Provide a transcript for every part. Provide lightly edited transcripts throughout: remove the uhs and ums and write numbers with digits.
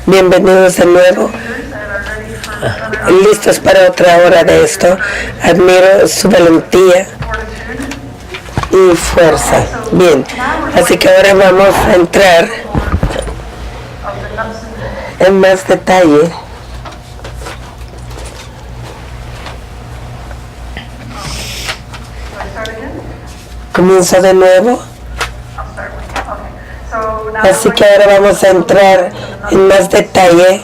Bienvenidos de nuevo. Listos para otra hora de esto. Admiro su valentía y fuerza. Bien, así que ahora vamos a entrar en más detalle comienzo de nuevo. Así que ahora vamos a entrar en más detalle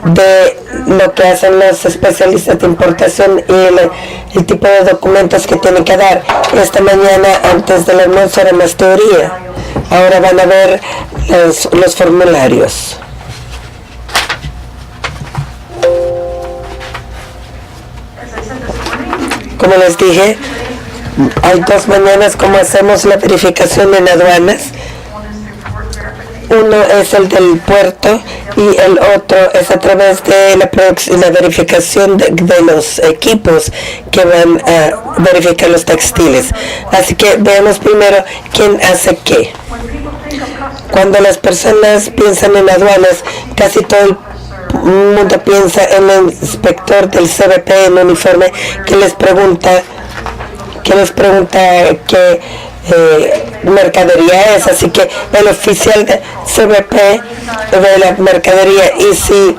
de lo que hacen los especialistas de importación y el tipo de documentos que tienen que dar. Esta mañana antes del almuerzo era más teoría. Ahora van a ver los formularios. Como les dije, hay dos maneras como hacemos la verificación en aduanas. Uno es el del puerto y el otro es a través de la verificación de los equipos que van a verificar los textiles. Así que veamos primero quién hace qué. Cuando las personas piensan en aduanas, casi todo el mundo piensa en el inspector del CBP en uniforme que les pregunta qué mercadería es. Así que el oficial de CBP ve la mercadería y si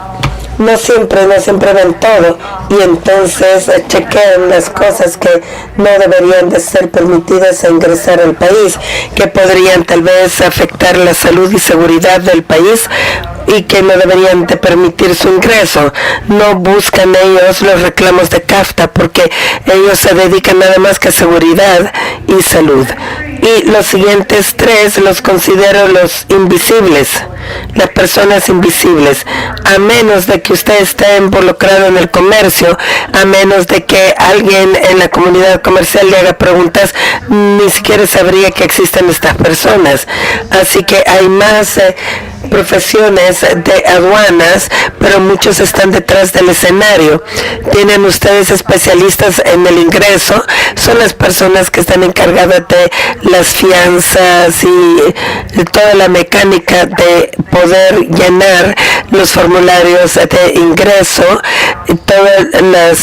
no siempre ven todo y entonces chequean las cosas que no deberían de ser permitidas a ingresar al país, que podrían tal vez afectar la salud y seguridad del país y que no deberían de permitir su ingreso. No buscan ellos los reclamos de CAFTA porque ellos se dedican nada más que a seguridad y salud. Y los siguientes tres los considero los invisibles, las personas invisibles. A menos de que usted esté involucrado en el comercio, a menos de que alguien en la comunidad comercial le haga preguntas, ni siquiera sabría que existen estas personas. Así que hay más profesiones de aduanas, pero muchos están detrás del escenario. Tienen ustedes especialistas en el ingreso, son las personas que están encargadas de las fianzas y toda la mecánica de poder llenar los formularios de ingreso, y todas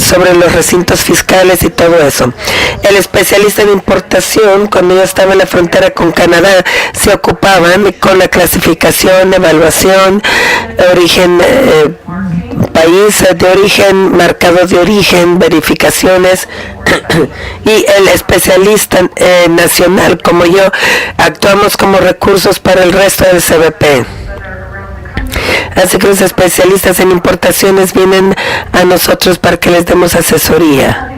sobre los recintos fiscales y todo eso. El especialista en importación, cuando yo estaba en la frontera con Canadá, se ocupaban con la clasificación, evaluación, origen, país de origen, marcado de origen, verificaciones. Y el especialista nacional, como yo, actuamos como recursos para el resto del CBP. Así que los especialistas en importaciones vienen a nosotros para que les demos asesoría.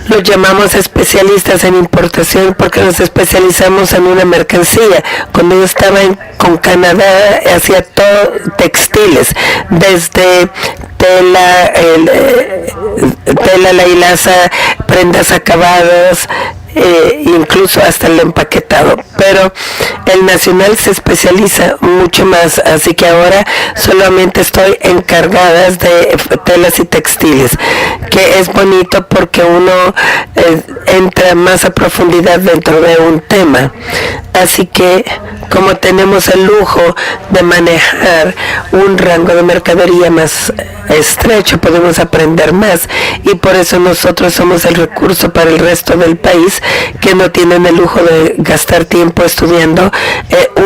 Los llamamos especialistas en importación porque nos especializamos en una mercancía. Cuando yo estaba con Canadá, hacía todo textiles, desde tela, la hilaza, prendas acabadas, incluso hasta el empaquetado, pero el nacional se especializa mucho más, así que ahora solamente estoy encargada de telas y textiles, que es bonito porque uno entra más a profundidad dentro de un tema. Así que como tenemos el lujo de manejar un rango de mercadería más estrecho, podemos aprender más y por eso nosotros somos el recurso para el resto del país que no tienen el lujo de gastar tiempo estudiando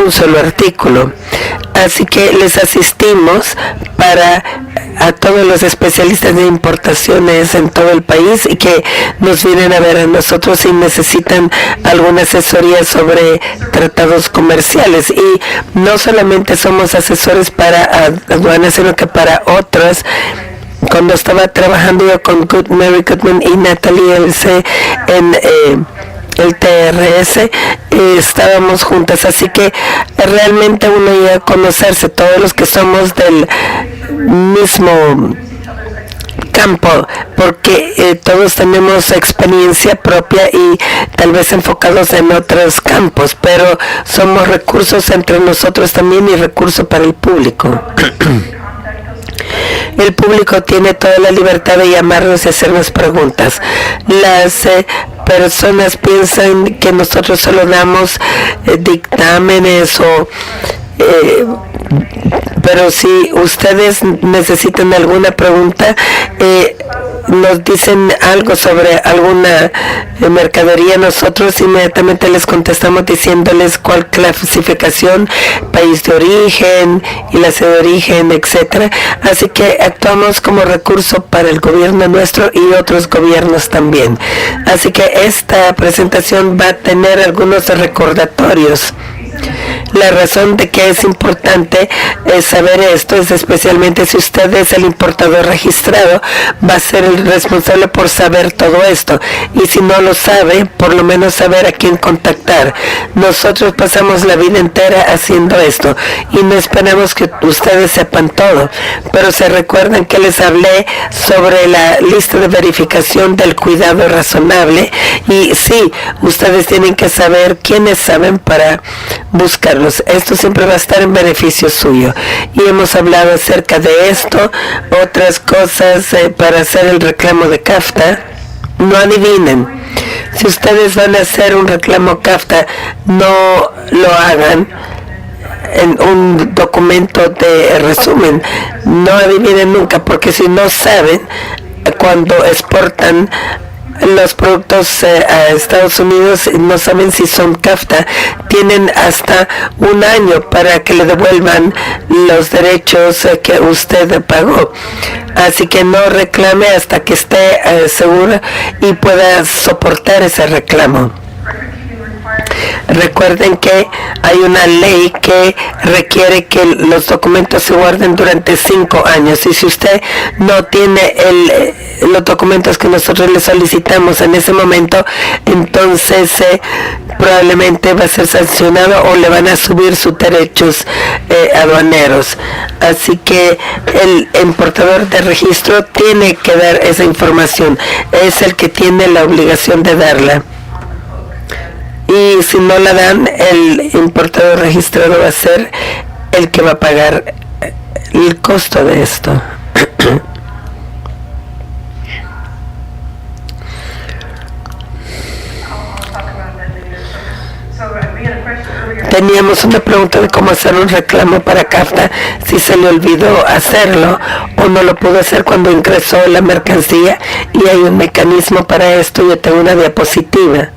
un solo artículo. Así que les asistimos a todos los especialistas de importaciones en todo el país y que nos vienen a ver a nosotros si necesitan alguna asesoría sobre tratados comerciales. Y no solamente somos asesores para aduanas, sino que para otras. Cuando estaba trabajando yo con Mary Goodman y Natalie Elce en el TRS, estábamos juntas, así que realmente uno iba a conocerse, todos los que somos del mismo campo, porque todos tenemos experiencia propia y tal vez enfocados en otros campos, pero somos recursos entre nosotros también y recursos para el público. El público tiene toda la libertad de llamarnos y hacernos preguntas. Las personas piensan que nosotros solo damos dictámenes o Pero si ustedes necesitan alguna pregunta, nos dicen algo sobre alguna mercadería, nosotros inmediatamente les contestamos diciéndoles cuál clasificación, país de origen y la sede de origen, etcétera. Así que actuamos como recurso para el gobierno nuestro y otros gobiernos también. Así que esta presentación va a tener algunos recordatorios. La razón de que es importante saber esto es especialmente si usted es el importador registrado, va a ser el responsable por saber todo esto, y si no lo sabe, por lo menos saber a quién contactar. Nosotros pasamos la vida entera haciendo esto y no esperamos que ustedes sepan todo, pero se recuerdan que les hablé sobre la lista de verificación del cuidado razonable, y sí, ustedes tienen que saber quiénes saben para buscarlos. Esto siempre va a estar en beneficio suyo, y hemos hablado acerca de esto. Otras cosas para hacer el reclamo de CAFTA. No adivinen, si ustedes van a hacer un reclamo CAFTA, no lo hagan en un documento de resumen. No adivinen nunca, porque si no saben, cuando exportan los productos a Estados Unidos, no saben si son CAFTA, tienen hasta un año para que le devuelvan los derechos que usted pagó. Así que no reclame hasta que esté seguro y pueda soportar ese reclamo. Recuerden que hay una ley que requiere que los documentos se guarden durante 5 años, y si usted no tiene los documentos que nosotros le solicitamos en ese momento, entonces probablemente va a ser sancionado o le van a subir sus derechos aduaneros. Así que el importador de registro tiene que dar esa información, es el que tiene la obligación de darla. Y si no la dan, el importador registrado va a ser el que va a pagar el costo de esto. Teníamos una pregunta de cómo hacer un reclamo para CAFTA si se le olvidó hacerlo o no lo pudo hacer cuando ingresó la mercancía, y hay un mecanismo para esto. Yo tengo una diapositiva.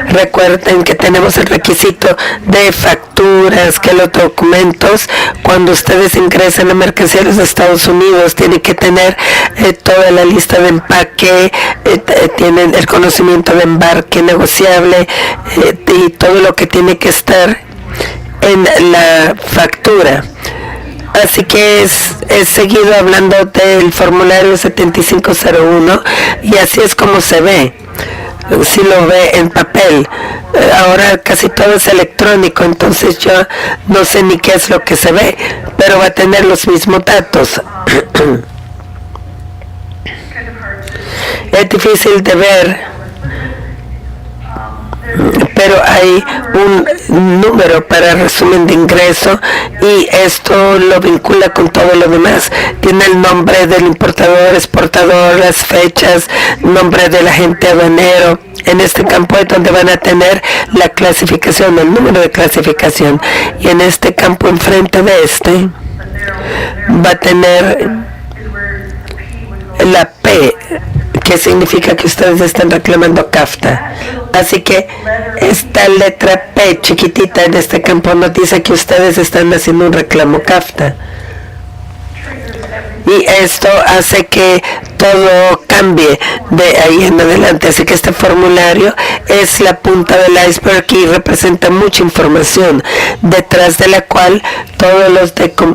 Recuerden que tenemos el requisito de facturas, que los documentos, cuando ustedes ingresan a mercancía de los Estados Unidos, tienen que tener toda la lista de empaque, tienen el conocimiento de embarque negociable, y todo lo que tiene que estar en la factura. Así que he seguido hablando del formulario 7501, y así es como se ve. Si lo ve en papel, ahora casi todo es electrónico, entonces yo no sé ni qué es lo que se ve, pero va a tener los mismos datos. Es difícil de ver, pero hay un número para resumen de ingreso, y esto lo vincula con todo lo demás. Tiene el nombre del importador, exportador, las fechas, nombre del agente aduanero. En este campo es donde van a tener la clasificación, el número de clasificación, y en este campo enfrente de este va a tener la P, que significa que ustedes están reclamando CAFTA. Así que esta letra P chiquitita en este campo nos dice que ustedes están haciendo un reclamo CAFTA. Y esto hace que todo cambie de ahí en adelante. Así que este formulario es la punta del iceberg y representa mucha información, detrás de la cual todos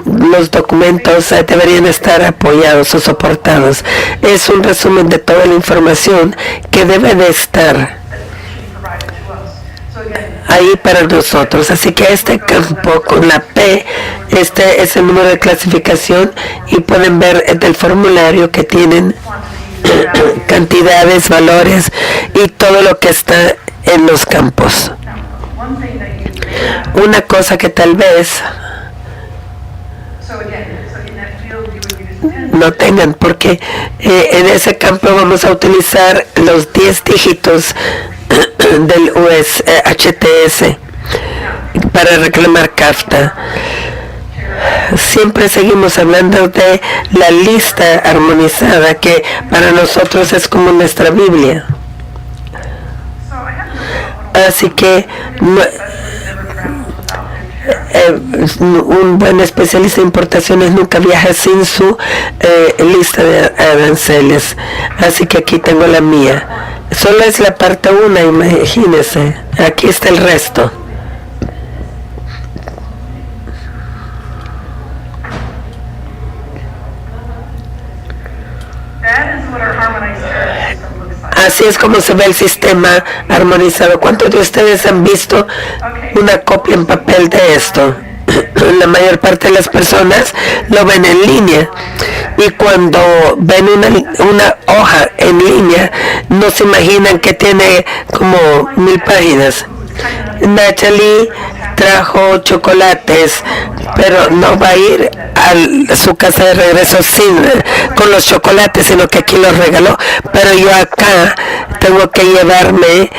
los documentos deberían estar apoyados o soportados. Es un resumen de toda la información que debe de estar ahí para nosotros. Así que este campo con la P, este es el número de clasificación, y pueden ver del formulario que tienen cantidades, valores y todo lo que está en los campos. Una cosa que tal vez no tengan, porque en ese campo vamos a utilizar los 10 dígitos del USH HTS para reclamar CAFTA. Siempre seguimos hablando de la lista armonizada que para nosotros es como nuestra Biblia. Así que un buen especialista de importaciones nunca viaja sin su lista de aranceles. Así que aquí tengo la mía. Solo es la parte 1, imagínense. Aquí está el resto. Así es como se ve el sistema armonizado. ¿Cuántos de ustedes han visto una copia en papel de esto? La mayor parte de las personas lo ven en línea, y cuando ven una hoja en línea no se imaginan que tiene como 1000 páginas. Natalie trajo chocolates, pero no va a ir a su casa de regreso con los chocolates, sino que aquí los regaló. Pero yo acá tengo que llevarme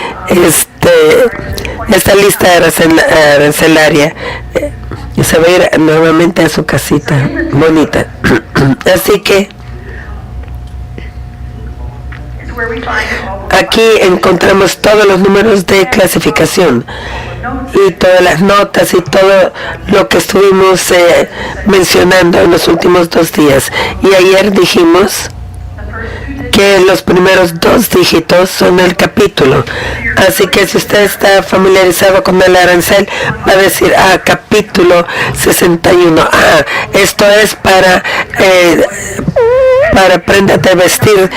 esta lista arancelaria. Y se va a ir nuevamente a su casita bonita. Así que aquí encontramos todos los números de clasificación y todas las notas y todo lo que estuvimos mencionando en los últimos 2 días. Y ayer dijimos que los primeros 2 dígitos son el capítulo. Así que si usted está familiarizado con el arancel, va a decir, capítulo 61. Esto es para prendas de vestir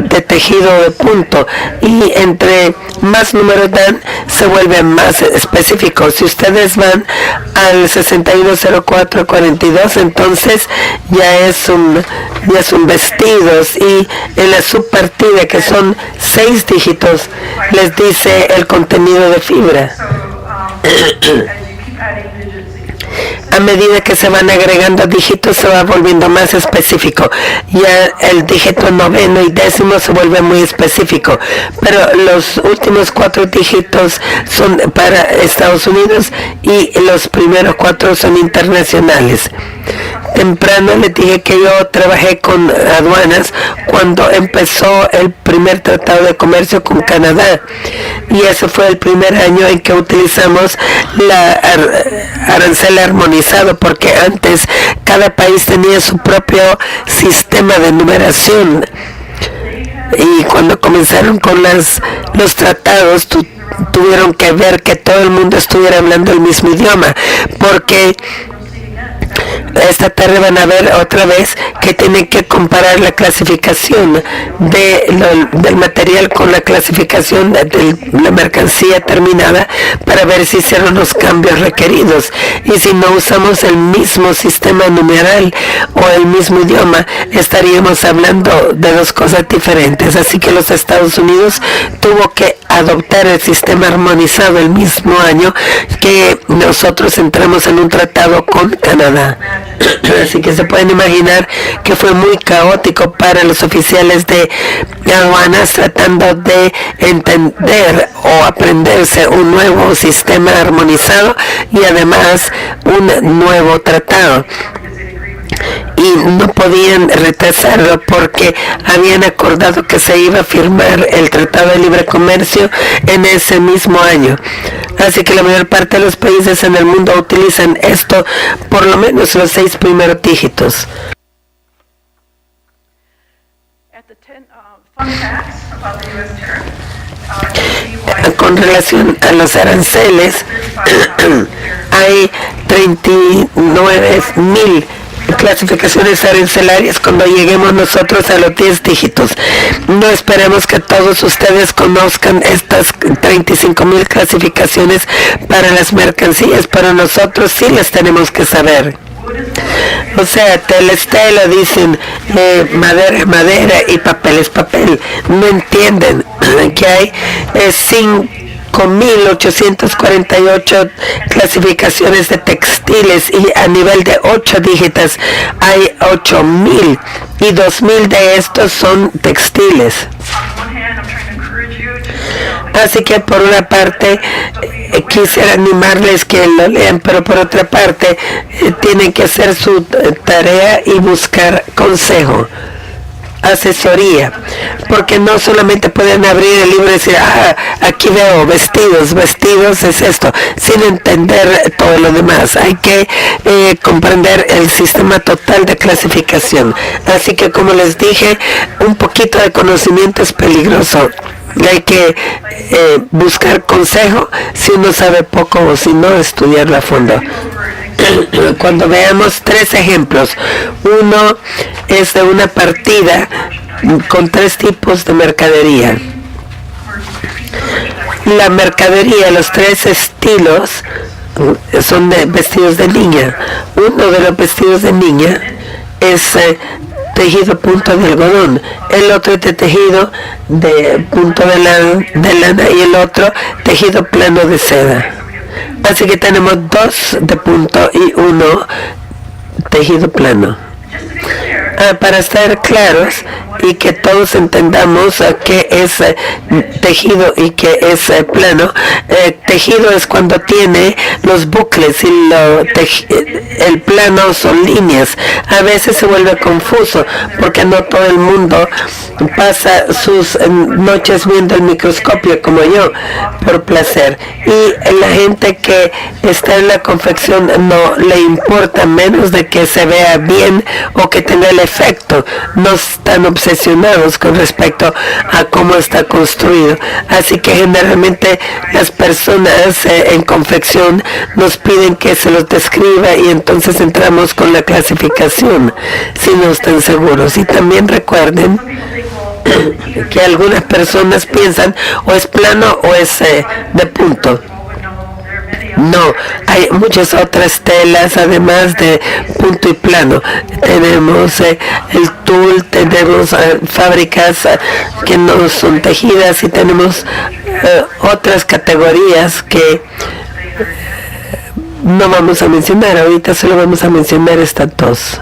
de tejido de punto. Y entre más números dan, se vuelve más específico. Si ustedes van al 610442, entonces ya es un vestidos, y en la subpartida, que son 6 dígitos, les dice el contenido de fibra. A medida que se van agregando dígitos, se va volviendo más específico. Ya el dígito 9º y 10º se vuelve muy específico, pero los últimos 4 dígitos son para Estados Unidos y los primeros 4 son internacionales. Temprano les dije que yo trabajé con aduanas cuando empezó el primer tratado de comercio con Canadá, y ese fue el primer año en que utilizamos la arancel armonizado, porque antes cada país tenía su propio sistema de numeración, y cuando comenzaron con los tratados tuvieron que ver que todo el mundo estuviera hablando el mismo idioma, porque esta tarde van a ver otra vez que tienen que comparar la clasificación del material con la clasificación de la mercancía terminada, para ver si hicieron los cambios requeridos. Y si no usamos el mismo sistema numeral o el mismo idioma, estaríamos hablando de 2 cosas diferentes. Así que los Estados Unidos tuvo que adoptar el sistema armonizado el mismo año que nosotros entramos en un tratado con Canadá. Así que se pueden imaginar que fue muy caótico para los oficiales de aduanas tratando de entender o aprenderse un nuevo sistema armonizado y además un nuevo tratado. Y no podían retrasarlo porque habían acordado que se iba a firmar el Tratado de Libre Comercio en ese mismo año. Así que la mayor parte de los países en el mundo utilizan esto, por lo menos los 6 primeros dígitos. Con relación a los aranceles, hay 39,000 clasificaciones arancelarias cuando lleguemos nosotros a los 10 dígitos. No esperemos que todos ustedes conozcan estas 35,000 clasificaciones para las mercancías, pero nosotros sí las tenemos que saber. O sea, telestelo dicen, madera es madera y papel es papel. No entienden que hay 5,848 clasificaciones de textiles, y a nivel de 8 dígitos hay 8,000, y 2,000 de estos son textiles. Así que por una parte quisiera animarles que lo lean, pero por otra parte tienen que hacer su tarea y buscar consejo, asesoría, porque no solamente pueden abrir el libro y decir, aquí veo vestidos es esto, sin entender todo lo demás. Hay que comprender el sistema total de clasificación. Así que, como les dije, un poquito de conocimiento es peligroso. Hay que buscar consejo si uno sabe poco o si no, estudiarlo a fondo. Cuando veamos 3 ejemplos, uno es de una partida con 3 tipos de mercadería. La mercadería, los 3 estilos son de vestidos de niña. Uno de los vestidos de niña es tejido punto de algodón, el otro es de tejido de punto de lana y el otro tejido plano de seda. Así que tenemos 2 de punto y 1 tejido plano. Para estar claros y que todos entendamos qué es tejido y qué es plano, tejido es cuando tiene los bucles y el plano son líneas. A veces se vuelve confuso porque no todo el mundo pasa sus noches viendo el microscopio como yo por placer, y la gente que está en la confección no le importa menos de que se vea bien o que tenga el efecto. No están obsesionados con respecto a cómo está construido. Así que generalmente las personas en confección nos piden que se los describa y entonces entramos con la clasificación si no están seguros. Y también recuerden que algunas personas piensan o es plano o es de punto. No, hay muchas otras telas además de punto y plano. Tenemos el tul, tenemos fábricas que no son tejidas y tenemos otras categorías que no vamos a mencionar. Ahorita solo vamos a mencionar estas 2.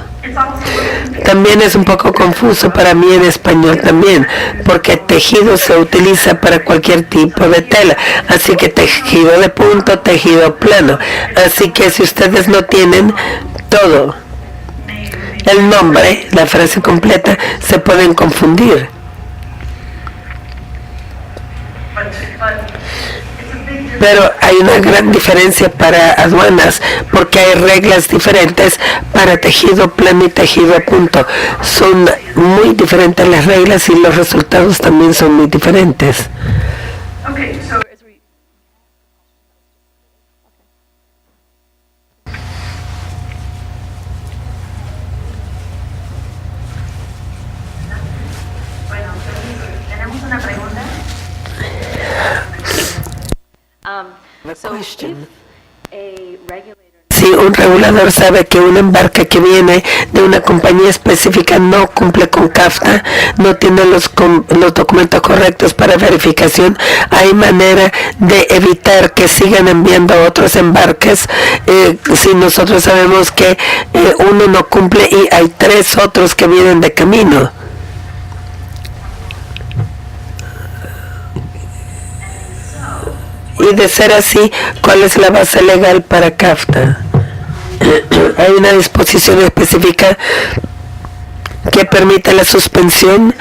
También es un poco confuso para mí en español también, porque tejido se utiliza para cualquier tipo de tela, así que tejido de punto, tejido plano. Así que si ustedes no tienen todo el nombre, la frase completa, se pueden confundir. Pero hay una gran diferencia para aduanas porque hay reglas diferentes para tejido plano y tejido a punto. Son muy diferentes las reglas y los resultados también son muy diferentes. Bueno, tenemos una pregunta. Si un regulador sabe que un embarque que viene de una compañía específica no cumple con CAFTA, no tiene los documentos correctos para verificación, ¿hay manera de evitar que sigan enviando otros embarques si nosotros sabemos que uno no cumple y hay 3 otros que vienen de camino? Y de ser así, ¿cuál es la base legal para CAFTA? ¿Hay una disposición específica que permite la suspensión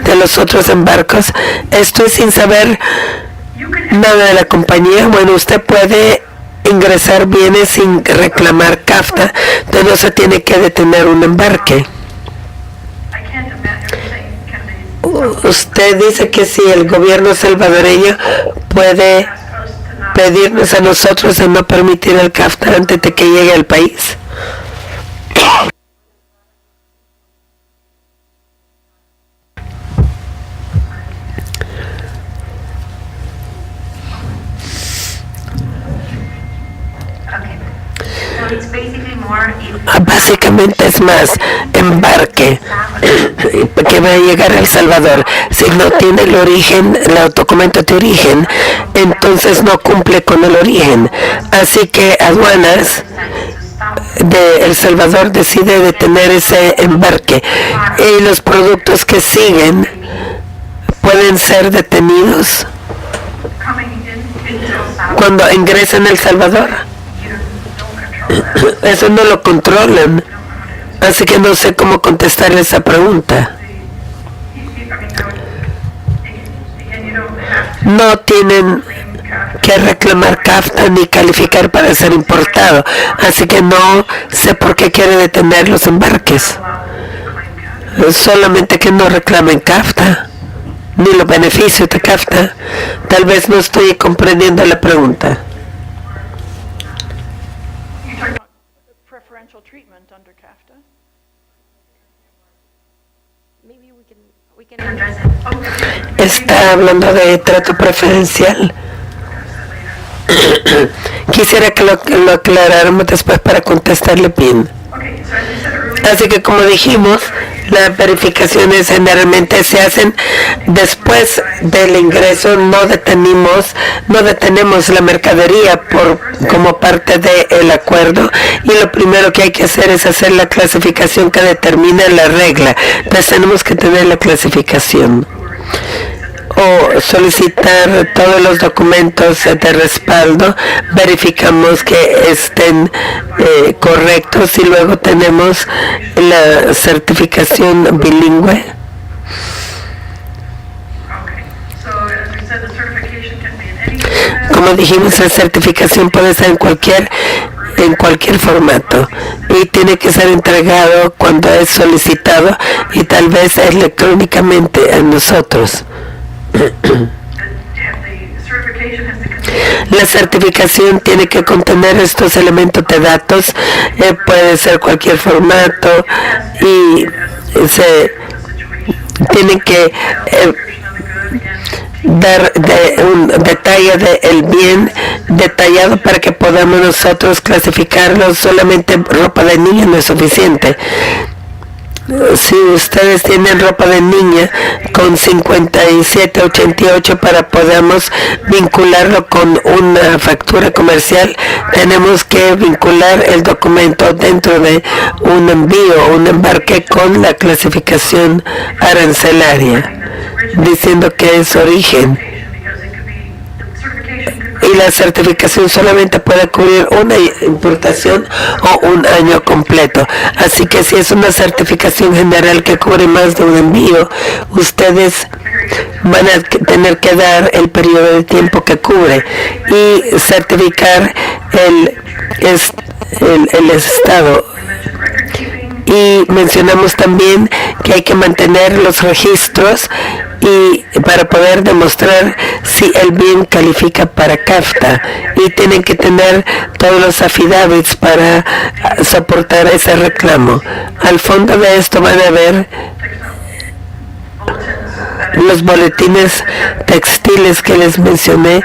de los otros embarcos? Esto es sin saber nada de la compañía. Bueno, usted puede ingresar bienes sin reclamar CAFTA, entonces no se tiene que detener un embarque. Usted dice que si el gobierno salvadoreño puede pedirnos a nosotros de no permitir el CAFTA antes de que llegue al país. Básicamente es más embarque que va a llegar a El Salvador. Si no tiene el origen, los documentos de origen, entonces no cumple con el origen. Así que aduanas de El Salvador decide detener ese embarque y los productos que siguen pueden ser detenidos cuando ingresa en El Salvador. Eso no lo controlan, así que no sé cómo contestar esa pregunta. No tienen que reclamar CAFTA ni calificar para ser importado, así que no sé por qué quiere detener los embarques. Solamente que no reclamen CAFTA ni los beneficios de CAFTA. Tal vez no estoy comprendiendo la pregunta. Está hablando de trato preferencial. Quisiera que lo aclaráramos después para contestarle bien. Así que, como dijimos, las verificaciones generalmente se hacen después del ingreso. No detenemos la mercadería como parte del acuerdo, y lo primero que hay que hacer es hacer la clasificación que determina la regla. Entonces tenemos que tener la clasificación o solicitar todos los documentos de respaldo, verificamos que estén correctos, y luego tenemos la certificación bilingüe. Como dijimos, la certificación puede ser en cualquier formato, y tiene que ser entregado cuando es solicitado, y tal vez electrónicamente a nosotros. La certificación tiene que contener estos elementos de datos, puede ser cualquier formato, y se tienen que dar un detalle del bien detallado para que podamos nosotros clasificarlo. Solamente ropa de niña no es suficiente. Si ustedes tienen ropa de niña con 5788 para podamos vincularlo con una factura comercial, tenemos que vincular el documento dentro de un envío o un embarque con la clasificación arancelaria, diciendo que es origen. Y la certificación solamente puede cubrir una importación o un año completo. Así que si es una certificación general que cubre más de un envío, ustedes van a tener que dar el periodo de tiempo que cubre y certificar el estado. Y mencionamos también que hay que mantener los registros y para poder demostrar si el bien califica para CAFTA, y tienen que tener todos los affidavits para soportar ese reclamo. Al fondo de esto van a ver los boletines textiles que les mencioné,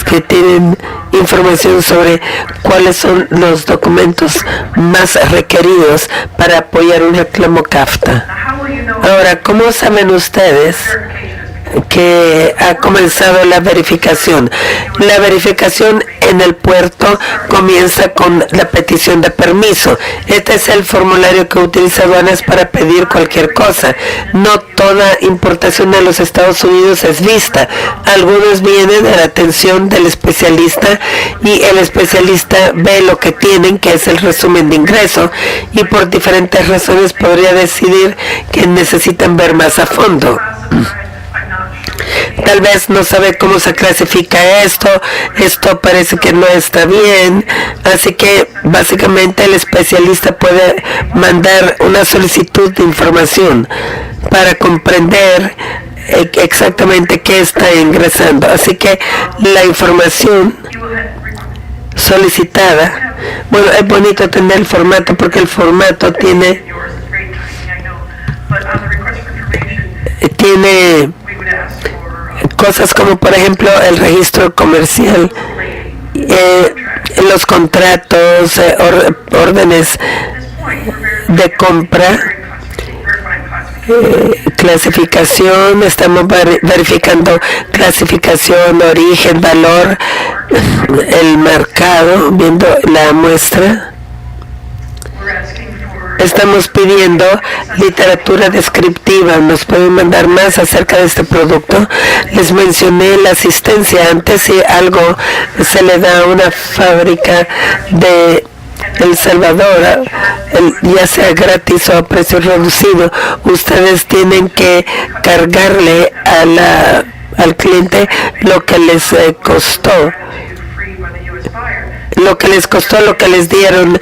que tienen información sobre cuáles son los documentos más requeridos para apoyar un reclamo CAFTA. Ahora, ¿cómo saben ustedes que ha comenzado la verificación? La verificación en el puerto comienza con la petición de permiso. Este es el formulario que utiliza aduanas para pedir cualquier cosa. No toda importación a los Estados Unidos es vista. Algunos vienen a la atención del especialista, y el especialista ve lo que tienen, que es el resumen de ingreso, y por diferentes razones podría decidir que necesitan ver más a fondo. Tal vez no sabe cómo se clasifica esto parece que no está bien, así que básicamente el especialista puede mandar una solicitud de información para comprender exactamente qué está ingresando. Así que la información solicitada, bueno, es bonito tener el formato porque el formato tiene cosas como, por ejemplo, el registro comercial, los contratos, órdenes de compra, clasificación. Estamos verificando clasificación, origen, valor, el mercado, viendo la muestra. Estamos pidiendo literatura descriptiva. ¿Nos pueden mandar más acerca de este producto? Les mencioné la asistencia antes. Si algo se le da a una fábrica de El Salvador, ya sea gratis o a precio reducido, ustedes tienen que cargarle al cliente lo que les costó. Lo que les costó, lo que les dieron,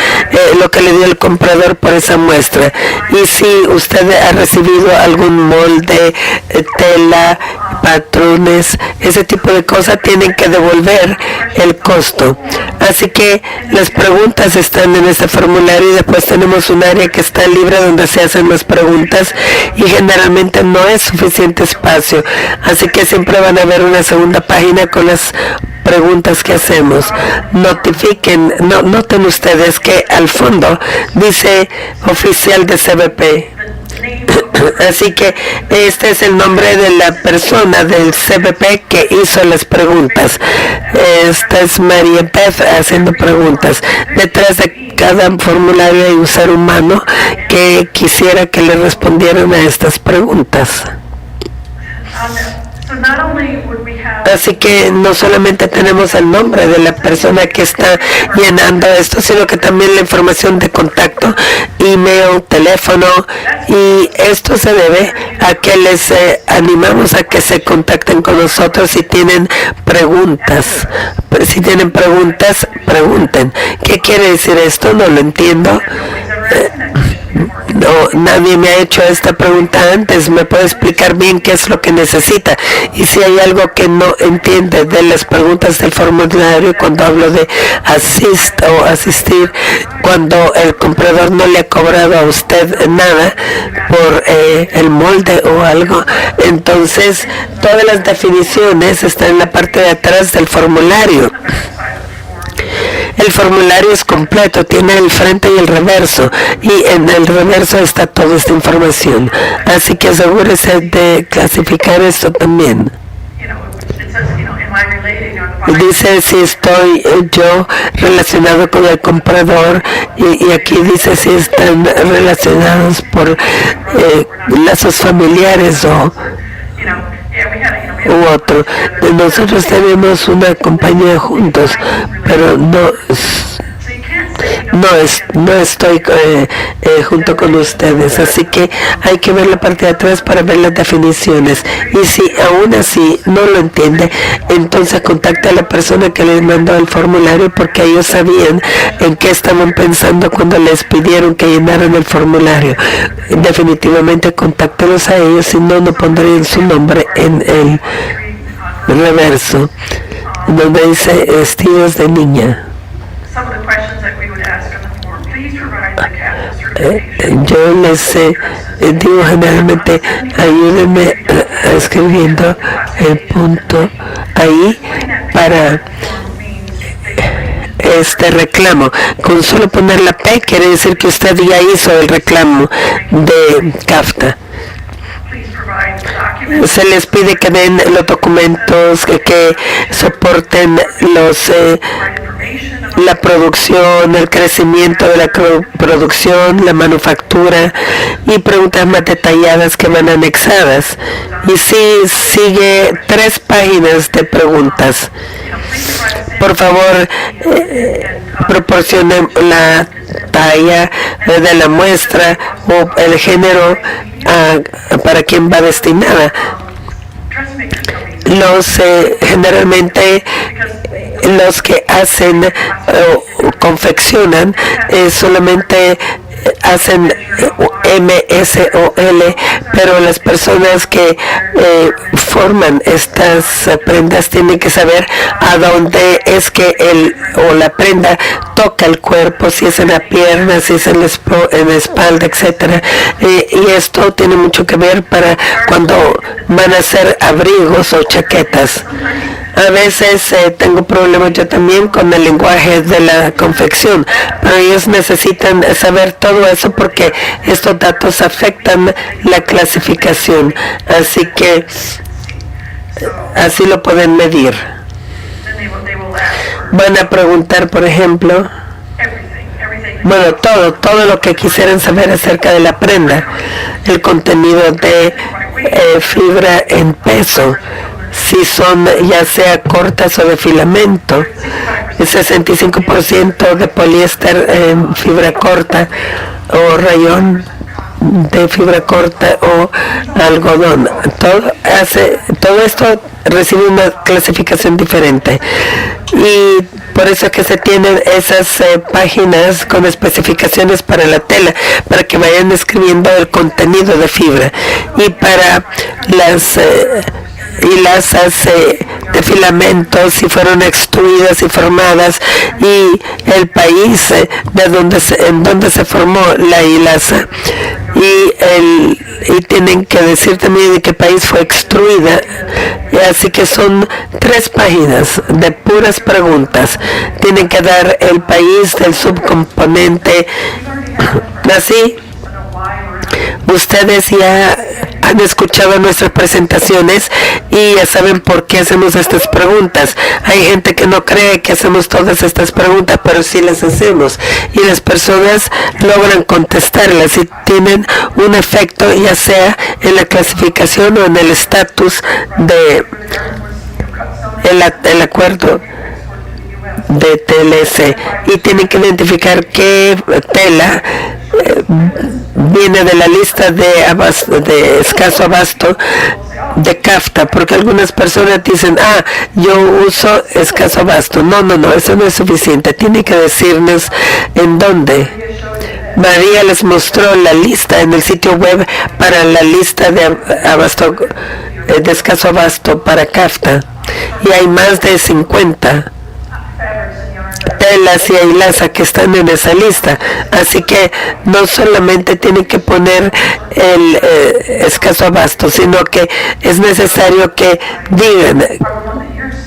lo que le dio el comprador por esa muestra. Y si usted ha recibido algún molde, tela, patrones, ese tipo de cosas, tienen que devolver el costo. Así que las preguntas están en este formulario y después tenemos un área que está libre donde se hacen las preguntas y generalmente no es suficiente espacio. Así que siempre van a ver una segunda página con las preguntas que hacemos. Noten ustedes que al fondo dice oficial de CBP. Así que este es el nombre de la persona del CBP que hizo las preguntas. Esta es María Beth haciendo preguntas. Detrás de cada formulario hay un ser humano que quisiera que le respondieran a estas preguntas. Así que no solamente tenemos el nombre de la persona que está llenando esto, sino que también la información de contacto, email, teléfono, y esto se debe a que les animamos a que se contacten con nosotros si tienen preguntas. Si tienen preguntas, pregunten. ¿Qué quiere decir esto? No lo entiendo. No, nadie me ha hecho esta pregunta antes. ¿Me puede explicar bien qué es lo que necesita? Y si hay algo que no entiende de las preguntas del formulario, cuando hablo de asistir, cuando el comprador no le ha cobrado a usted nada por el molde o algo, entonces todas las definiciones están en la parte de atrás del formulario. El formulario es completo, tiene el frente y el reverso, y en el reverso está toda esta información. Así que asegúrese de clasificar esto también. Dice si estoy yo relacionado con el comprador, y aquí dice si están relacionados por lazos familiares o u otro. Nosotros tenemos una compañía juntos, pero no estoy junto con ustedes, así que hay que ver la parte de atrás para ver las definiciones. Y si aún así no lo entiende, entonces contacta a la persona que les mandó el formulario, porque ellos sabían en qué estaban pensando cuando les pidieron que llenaran el formulario. Definitivamente contáctelos a ellos, si no, no pondrían su nombre en el reverso donde dice vestidos de niña. Yo les digo generalmente, ayúdenme escribiendo el punto ahí para este reclamo. Con solo poner la P quiere decir que usted ya hizo el reclamo de CAFTA. Se les pide que den los documentos que soporten la producción, el crecimiento de la producción, la manufactura, y preguntas más detalladas que van anexadas. Y si sigue 3 páginas de preguntas. Por favor, proporcionen la talla de la muestra o el género para quien va destinada. Generalmente los que hacen o confeccionan solamente hacen MSOL, pero las personas que forman estas prendas tienen que saber a dónde es que la prenda toca el cuerpo, si es en la pierna, si es en la espalda, etcétera. Y esto tiene mucho que ver para cuando van a hacer abrigos o chaquetas. A veces tengo problemas yo también con el lenguaje de la confección, pero ellos necesitan saber todo eso porque estos datos afectan la clasificación, así que así lo pueden medir. Van a preguntar, por ejemplo, bueno, todo lo que quisieran saber acerca de la prenda, el contenido de fibra en peso, si son ya sea cortas o de filamento, el 65% de poliéster en fibra corta o rayón de fibra corta o algodón. Todo esto recibe una clasificación diferente, y por eso es que se tienen esas páginas con especificaciones para la tela, para que vayan escribiendo el contenido de fibra, y para las hilazas de filamentos, si fueron extruidas y formadas, y el país en donde se formó la hilaza, y tienen que decir también de qué país fue extruida. Así que son 3 páginas de puras preguntas. Tienen que dar el país del subcomponente. Así ustedes ya han escuchado nuestras presentaciones y ya saben por qué hacemos estas preguntas. Hay gente que no cree que hacemos todas estas preguntas, pero sí las hacemos, y las personas logran contestarlas y tienen un efecto, ya sea en la clasificación o en el estatus de el acuerdo de TLC, y tienen que identificar qué tela viene de la lista de escaso abasto de CAFTA, porque algunas personas dicen, yo uso escaso abasto. No, eso no es suficiente. Tiene que decirnos en dónde. María les mostró la lista en el sitio web para la lista de abasto, de escaso abasto para CAFTA, y hay más de 50 telas y hilaza que están en esa lista. Así que no solamente tienen que poner el escaso abasto, sino que es necesario que digan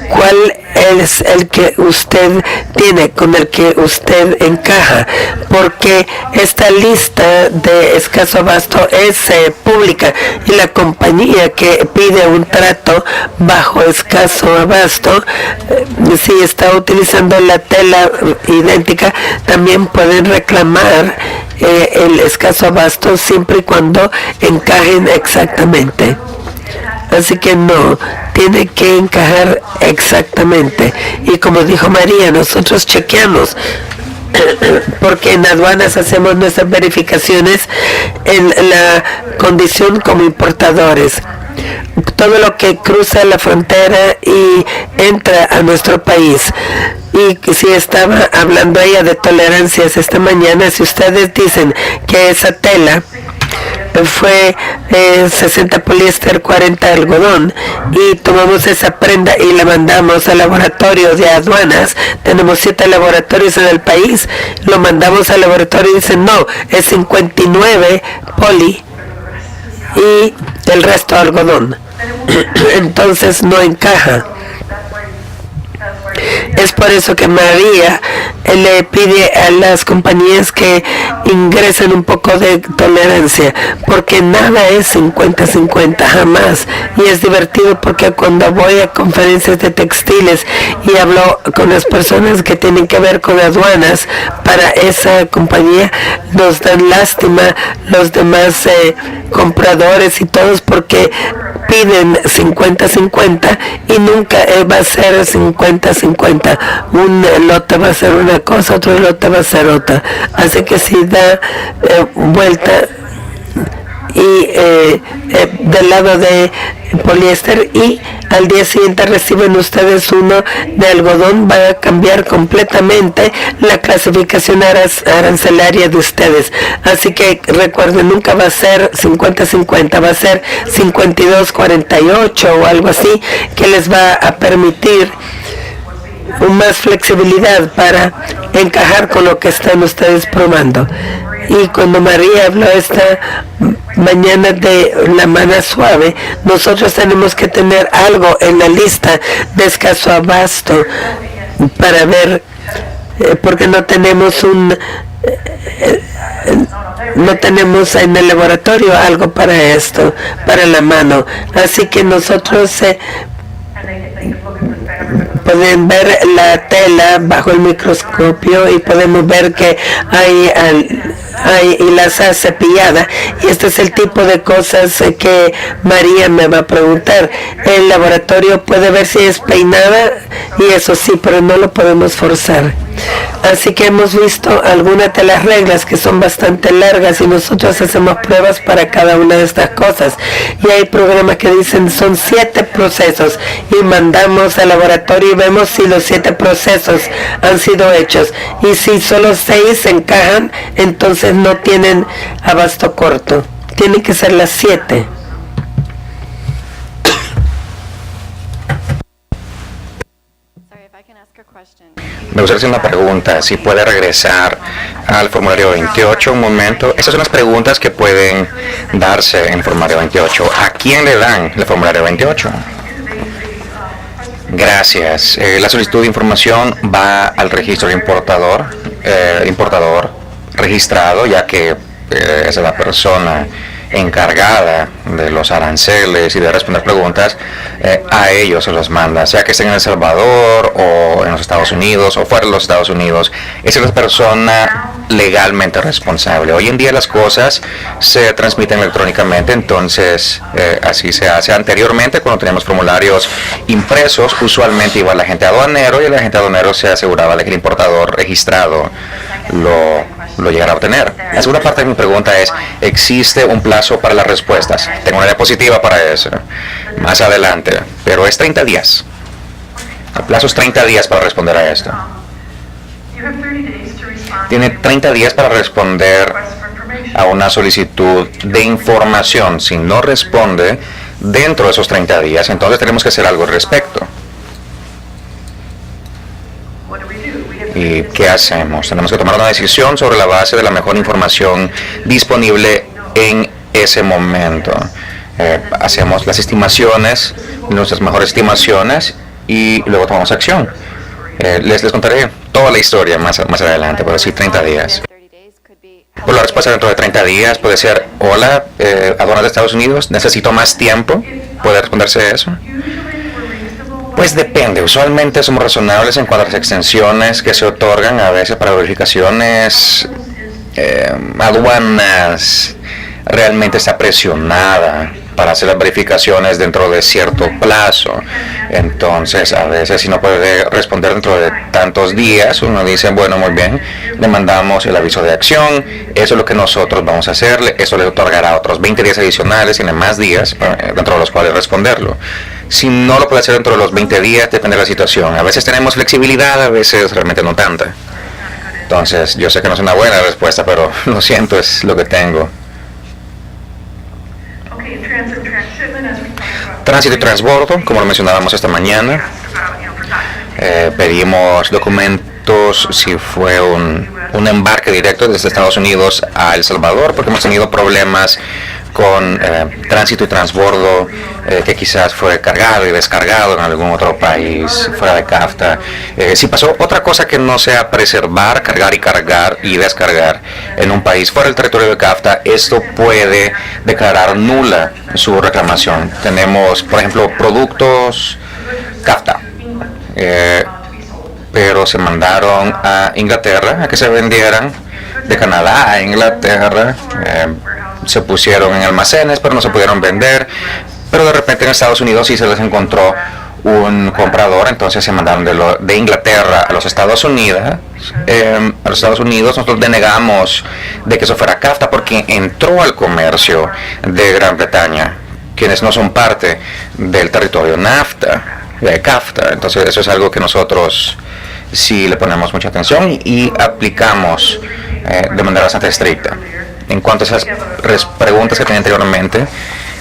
cuál es el que usted tiene, con el que usted encaja, porque esta lista de escaso abasto es pública, y la compañía que pide un trato bajo escaso abasto, si está utilizando la tela idéntica, también pueden reclamar el escaso abasto siempre y cuando encajen exactamente. Así que no, tiene que encajar exactamente. Y como dijo María, nosotros chequeamos, porque en aduanas hacemos nuestras verificaciones en la condición como importadores. Todo lo que cruza la frontera y entra a nuestro país. Y si estaba hablando ella de tolerancias esta mañana, si ustedes dicen que esa tela fue 60 poliéster, 40 algodón, y tomamos esa prenda y la mandamos al laboratorio de aduanas, tenemos 7 laboratorios en el país, lo mandamos al laboratorio y dicen no, es 59 poli y el resto algodón, entonces no encaja. Es por eso que María le pide a las compañías que ingresen un poco de tolerancia, porque nada es 50-50, jamás. Y es divertido porque cuando voy a conferencias de textiles y hablo con las personas que tienen que ver con aduanas para esa compañía, nos dan lástima los demás compradores y todos, porque piden 50-50 y nunca va a ser 50-50. Un lote va a ser una cosa, otro lote va a ser otra. Así que si da vuelta y del lado de poliéster, y al día siguiente reciben ustedes uno de algodón, va a cambiar completamente la clasificación arancelaria de ustedes. Así que recuerden, nunca va a ser 50-50, va a ser 52-48 o algo así, que les va a permitir más flexibilidad para encajar con lo que están ustedes probando. Y cuando María habló esta mañana de la mana suave, nosotros tenemos que tener algo en la lista de escaso abasto para ver, porque no tenemos en el laboratorio algo para esto, para la mano. Así que nosotros pueden ver la tela bajo el microscopio y podemos ver que hay hilaza cepillada, y este es el tipo de cosas que María me va a preguntar. El laboratorio puede ver si es peinada, y eso sí, pero no lo podemos forzar. Así que hemos visto algunas de las reglas que son bastante largas, y nosotros hacemos pruebas para cada una de estas cosas, y hay programas que dicen son 7 procesos, y mandamos al laboratorio y vemos si los 7 procesos han sido hechos, y si solo 6 encajan, entonces no tienen abasto corto. Tienen que ser las 7. Me gustaría hacer una pregunta, si puede regresar al formulario 28 un momento. Esas son las preguntas que pueden darse en el formulario 28. ¿A quién le dan el formulario 28? Gracias. La solicitud de información va al registro de importador registrado, ya que es la persona encargada de los aranceles y de responder preguntas. A ellos se los manda, sea que estén en El Salvador o en los Estados Unidos o fuera de los Estados Unidos. Esa es la persona legalmente responsable. Hoy en día las cosas se transmiten electrónicamente, entonces así se hace. Anteriormente, cuando teníamos formularios impresos, usualmente iba el agente aduanero, y el agente aduanero se aseguraba de que el importador registrado lo llegara a obtener. La segunda parte de mi pregunta es, ¿existe un plazo para las respuestas? Tengo una diapositiva para eso más adelante, pero es 30 días. El plazo es 30 días para responder a esto. Tiene 30 días para responder a una solicitud de información. Si no responde dentro de esos 30 días, entonces tenemos que hacer algo al respecto. ¿Y qué hacemos? Tenemos que tomar una decisión sobre la base de la mejor información disponible en ese momento. Hacemos las estimaciones, nuestras mejores estimaciones, y luego tomamos acción. Les contaré toda la historia más adelante, pero sí 30 días. Por la respuesta dentro de 30 días puede ser, hola, aduanas de Estados Unidos, necesito más tiempo. ¿Puede responderse eso? Pues depende. Usualmente somos razonables en cuanto a las extensiones que se otorgan a veces para verificaciones. Aduanas realmente está presionada para hacer las verificaciones dentro de cierto plazo. Entonces, a veces si no puede responder dentro de tantos días, uno dice, bueno, muy bien, le mandamos el aviso de acción, eso es lo que nosotros vamos a hacerle, eso le otorgará otros 20 días adicionales, tiene más días dentro de los cuales responderlo. Si no lo puede hacer dentro de los 20 días, depende de la situación. A veces tenemos flexibilidad, a veces realmente no tanta. Entonces, yo sé que no es una buena respuesta, pero lo siento, es lo que tengo. Tránsito y transbordo, como lo mencionábamos esta mañana. Pedimos documentos si fue un embarque directo desde Estados Unidos a El Salvador, porque hemos tenido problemas con tránsito y transbordo que quizás fue cargado y descargado en algún otro país fuera de CAFTA. Si pasó otra cosa que no sea preservar, cargar y descargar en un país fuera del territorio de CAFTA, esto puede declarar nula su reclamación. Tenemos, por ejemplo, productos CAFTA, pero se mandaron a Inglaterra a que se vendieran, de Canadá a Inglaterra, se pusieron en almacenes, pero no se pudieron vender. Pero de repente en Estados Unidos sí se les encontró un comprador, entonces se mandaron de Inglaterra a los Estados Unidos. Nosotros denegamos de que eso fuera CAFTA porque entró al comercio de Gran Bretaña, quienes no son parte del territorio de CAFTA. Entonces eso es algo que nosotros sí le ponemos mucha atención y aplicamos de manera bastante estricta. En cuanto a esas preguntas que tenía anteriormente,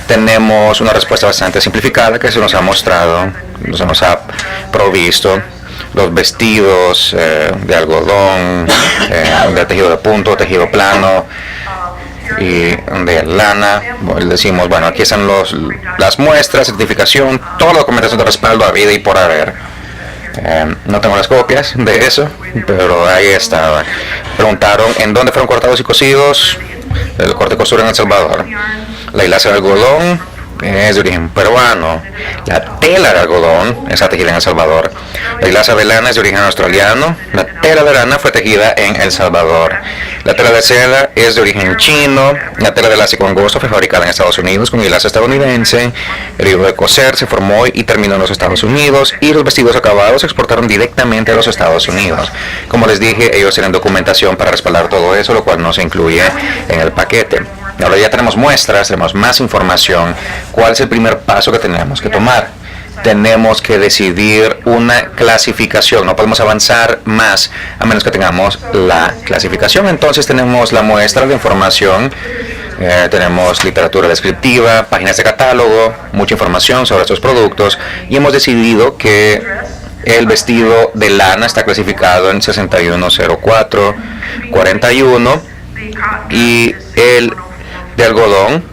tenemos una respuesta bastante simplificada que se nos ha mostrado, se nos ha provisto. Los vestidos de algodón, de tejido de punto, tejido plano y de lana. Decimos, bueno, aquí están las muestras, certificación, toda la documentación de respaldo a vida y por haber. No tengo las copias de eso, pero ahí estaba. Preguntaron en dónde fueron cortados y cosidos. El corte y costura en El Salvador. La hilaza de algodón es de origen peruano. La tela de algodón está tejida en El Salvador. La hilaza de lana es de origen australiano. La tela de lana fue tejida en El Salvador. La tela de seda es de origen chino. La tela de elástico angosto fue fabricada en Estados Unidos con hilaza estadounidense. El hilo de coser se formó y terminó en los Estados Unidos. Y los vestidos acabados se exportaron directamente a los Estados Unidos. Como les dije, ellos tienen documentación para respaldar todo eso, lo cual no se incluye en el paquete. Ahora ya tenemos muestras, tenemos más información. ¿Cuál es el primer paso que tenemos que tomar? Tenemos que decidir una clasificación. No podemos avanzar más a menos que tengamos la clasificación. Entonces tenemos la muestra de información. Tenemos literatura descriptiva, páginas de catálogo, mucha información sobre estos productos. Y hemos decidido que el vestido de lana está clasificado en 6104-41 y el de algodón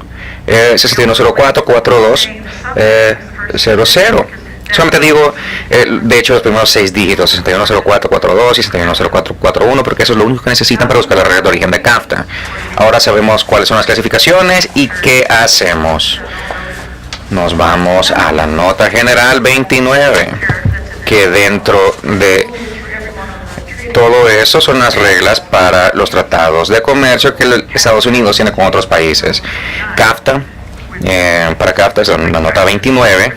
6104-4200. Solamente digo, de hecho, los primeros 6 dígitos, 610442 y 610441, porque eso es lo único que necesitan para buscar la regla de origen de CAFTA. Ahora sabemos cuáles son las clasificaciones y qué hacemos. Nos vamos a la nota general 29, que dentro de todo eso son las reglas para los tratados de comercio que Estados Unidos tiene con otros países. CAFTA, para CAFTA es la nota 29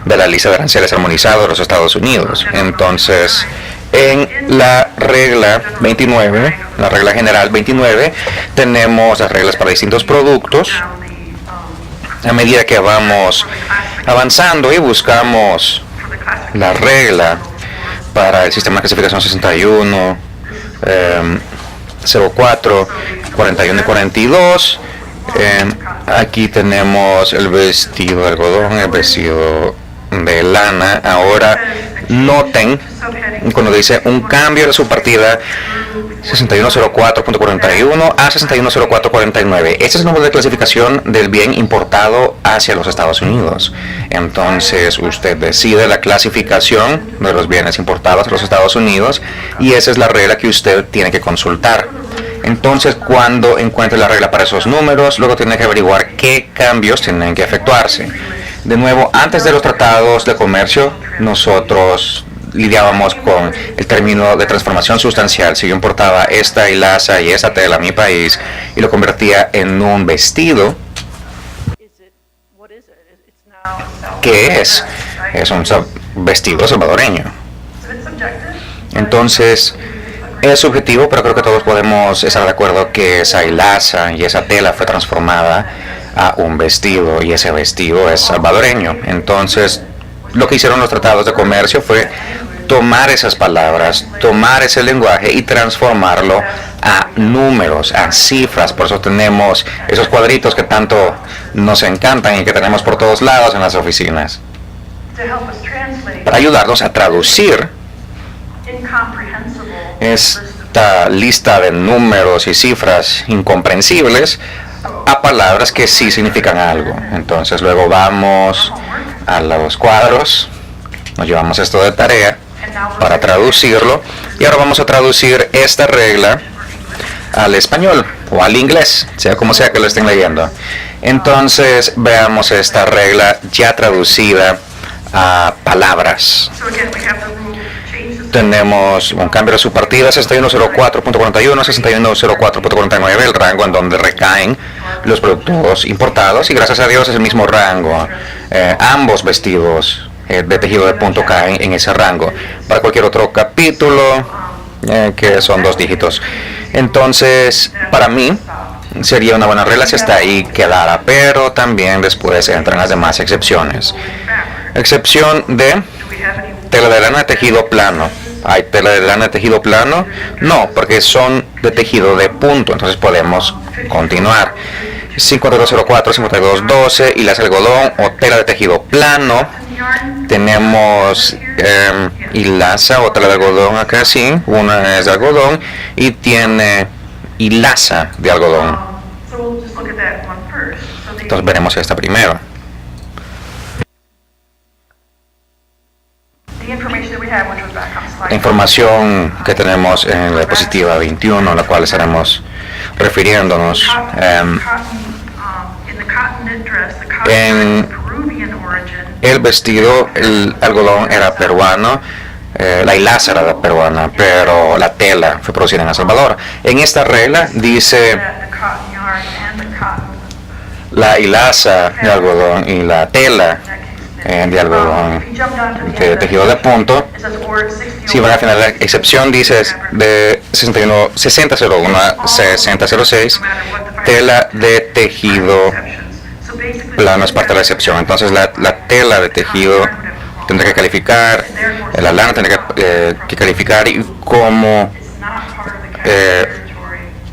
de la lista de aranceles armonizados de los Estados Unidos. Entonces, en la regla 29, la regla general 29, tenemos las reglas para distintos productos. A medida que vamos avanzando y buscamos la regla para el sistema de clasificación 61, 04, 41 y 42. Aquí tenemos el vestido de algodón, el vestido de lana. Ahora noten cuando dice un cambio de su partida 6104.41 a 6104.49. Este es el número de clasificación del bien importado hacia los Estados Unidos. Entonces usted decide la clasificación de los bienes importados a los Estados Unidos y esa es la regla que usted tiene que consultar. Entonces, cuando encuentre la regla para esos números, luego tiene que averiguar qué cambios tienen que efectuarse. De nuevo, antes de los tratados de comercio, nosotros lidiábamos con el término de transformación sustancial. Si yo importaba esta hilaza y esta tela a mi país y lo convertía en un vestido, ¿qué es? Es un vestido salvadoreño. Entonces, es subjetivo, pero creo que todos podemos estar de acuerdo que esa hilaza y esa tela fue transformada a un vestido y ese vestido es salvadoreño. Entonces, lo que hicieron los tratados de comercio fue tomar esas palabras, tomar ese lenguaje y transformarlo a números, a cifras. Por eso tenemos esos cuadritos que tanto nos encantan y que tenemos por todos lados en las oficinas, para ayudarnos a traducir esta lista de números y cifras incomprensibles a palabras que sí significan algo. Entonces luego vamos a los cuadros, nos llevamos esto de tarea para traducirlo y ahora vamos a traducir esta regla al español o al inglés, sea como sea que lo estén leyendo. Entonces veamos esta regla ya traducida a palabras. Tenemos un cambio de su partida 6104.41 a 6104.49, el rango en donde recaen los productos importados, y gracias a Dios es el mismo rango. Ambos vestidos de tejido de punto caen en ese rango. Para cualquier otro capítulo, que son 2 dígitos. Entonces, para mí, sería una buena regla si hasta ahí quedara, pero también después entran las demás excepciones. Excepción de tela de lana de tejido plano. ¿Hay tela de lana de tejido plano? No, porque son de tejido de punto, entonces podemos continuar. 5204, 5212, hilaza de algodón o tela de tejido plano. Tenemos hilaza o tela de algodón acá, sí, una es de algodón y tiene hilaza de algodón. Entonces veremos esta primero. La información que tenemos en la diapositiva 21, a la cual estaremos refiriéndonos. En el vestido, el algodón era peruano, la hilaza era peruana, pero la tela fue producida en El Salvador. En esta regla dice la hilaza de algodón y la tela de algodón de tejido de punto. Si van a final la excepción dice de 6001 a 6006, tela de tejido plano es parte de la excepción. Entonces la tela de tejido tendrá que calificar, la lana tendrá que calificar, y como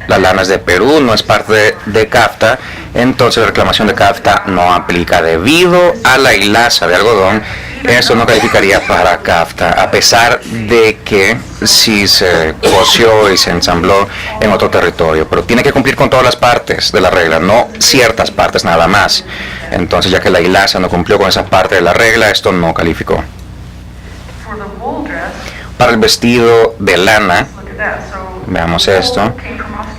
la lana es de Perú, no es parte de CAFTA, entonces la reclamación de CAFTA no aplica. Debido a la hilaza de algodón, esto no calificaría para CAFTA, a pesar de que sí se cosió y se ensambló en otro territorio, pero tiene que cumplir con todas las partes de la regla, no ciertas partes nada más. Entonces, ya que la hilaza no cumplió con esa parte de la regla, esto no calificó. Para el vestido de lana, veamos esto.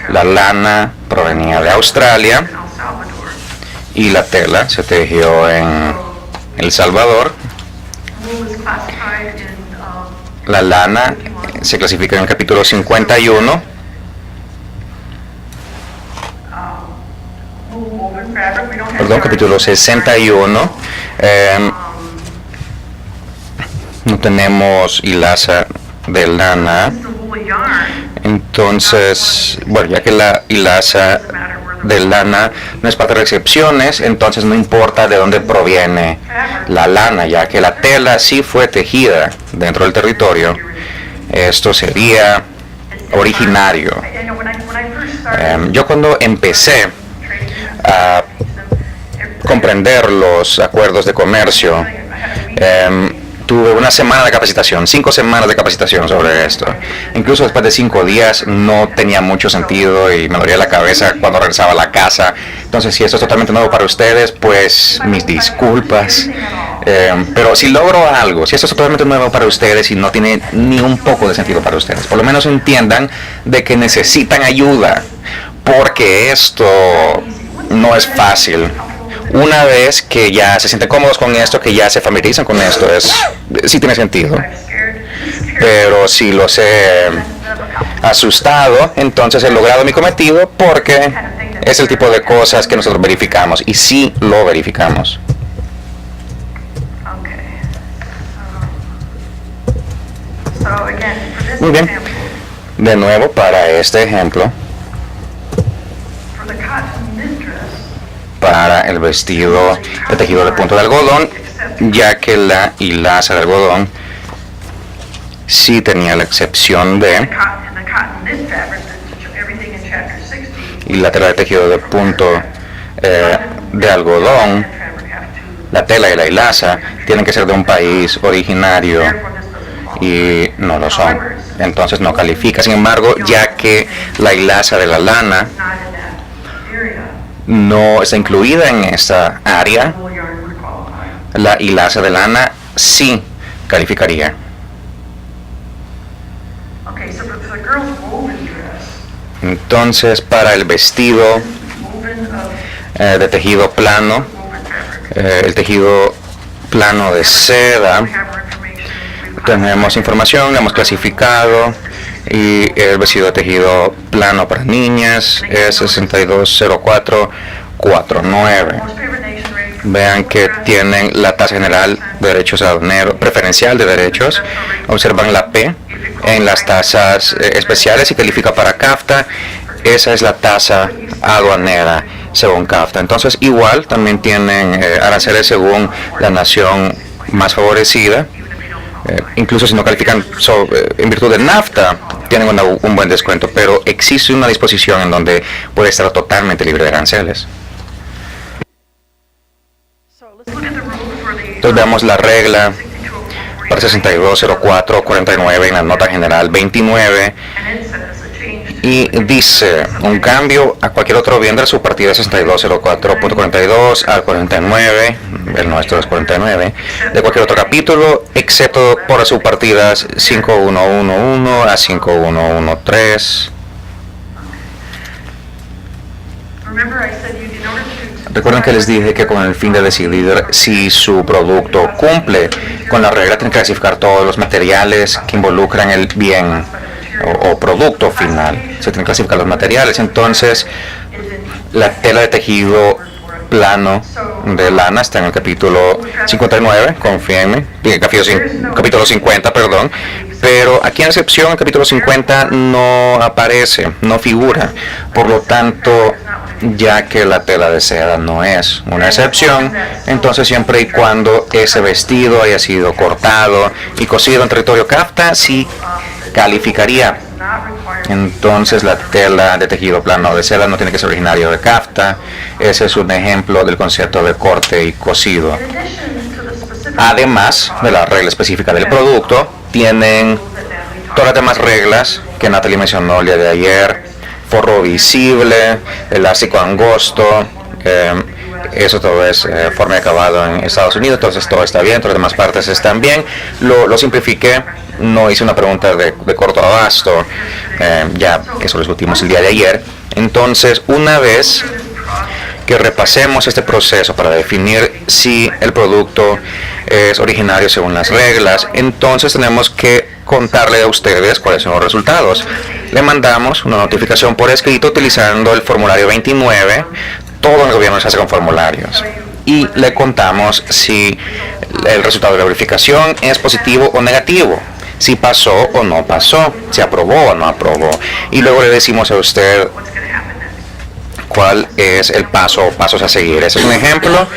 La lana provenía de Australia y la tela se tejió en El Salvador. La lana se clasifica en el capítulo 51. Perdón, capítulo 61. No tenemos hilaza de lana. Entonces, bueno, ya que la hilaza de lana no es parte de las excepciones, entonces no importa de dónde proviene la lana, ya que la tela sí fue tejida dentro del territorio. Esto sería originario. Yo cuando empecé a comprender los acuerdos de comercio, tuve una semana de capacitación, 5 semanas de capacitación sobre esto. Incluso después de 5 días no tenía mucho sentido y me dolía la cabeza cuando regresaba a la casa. Entonces, si esto es totalmente nuevo para ustedes, pues mis disculpas. Pero si logro algo, si esto es totalmente nuevo para ustedes y no tiene ni un poco de sentido para ustedes, por lo menos entiendan de que necesitan ayuda, porque esto no es fácil. Una vez que ya se sienten cómodos con esto, que ya se familiarizan con esto, sí tiene sentido. Pero si los he asustado, entonces he logrado mi cometido, porque es el tipo de cosas que nosotros verificamos, y sí lo verificamos. Muy bien. De nuevo, para este ejemplo, para el vestido de tejido de punto de algodón, ya que la hilaza de algodón sí tenía la excepción de, y la tela de tejido de punto de algodón, la tela y la hilaza tienen que ser de un país originario y no lo son, entonces no califica. Sin embargo, ya que la hilaza de la lana no está incluida en esta área, la hilaza de lana sí calificaría. Entonces, para el vestido de tejido plano, el tejido plano de seda, tenemos información, lo hemos clasificado, y el vestido de tejido plano para niñas es 620449. Vean que tienen la tasa general de derechos aduaneros, preferencial de derechos. Observan la P en las tasas especiales y califica para CAFTA. Esa es la tasa aduanera según CAFTA. Entonces, igual también tienen aranceles según la nación más favorecida. Incluso si no califican en virtud de NAFTA, tienen un buen descuento, pero existe una disposición en donde puede estar totalmente libre de aranceles. Entonces veamos la regla para 620449 en la nota general 29, y dice: un cambio a cualquier otro bien de la subpartida 6204.42 al 49, el nuestro es 49, de cualquier otro capítulo, excepto por las subpartidas 5111 a 5113. Recuerden que les dije que con el fin de decidir si su producto cumple con la regla, tienen que clasificar todos los materiales que involucran el bien o producto final. Se tienen que clasificar los materiales. Entonces, la tela de tejido plano de lana está en el capítulo 59, confíenme, capítulo 50, perdón, pero aquí en excepción el capítulo 50 no aparece, no figura, por lo tanto, ya que la tela de seda no es una excepción, entonces siempre y cuando ese vestido haya sido cortado y cosido en territorio CAFTA, sí calificaría. Entonces la tela de tejido plano de seda no tiene que ser originario de CAFTA. Ese es un ejemplo del concepto de corte y cosido. Además de la regla específica del producto, tienen todas las demás reglas que Natalie mencionó el día de ayer: forro visible, elástico angosto, eso todo es forma de acabado en Estados Unidos, entonces todo está bien, todas las demás partes están bien. Lo simplifiqué, no hice una pregunta de corto abasto, ya eso lo discutimos el día de ayer. Entonces, una vez que repasemos este proceso para definir si el producto es originario según las reglas, entonces tenemos que contarle a ustedes cuáles son los resultados. Le mandamos una notificación por escrito utilizando el formulario 29. Todo el gobierno se hace con formularios. Y le contamos si el resultado de la verificación es positivo o negativo, si pasó o no pasó, si aprobó o no aprobó. Y luego le decimos a usted cuál es el pasos a seguir. Ese es un ejemplo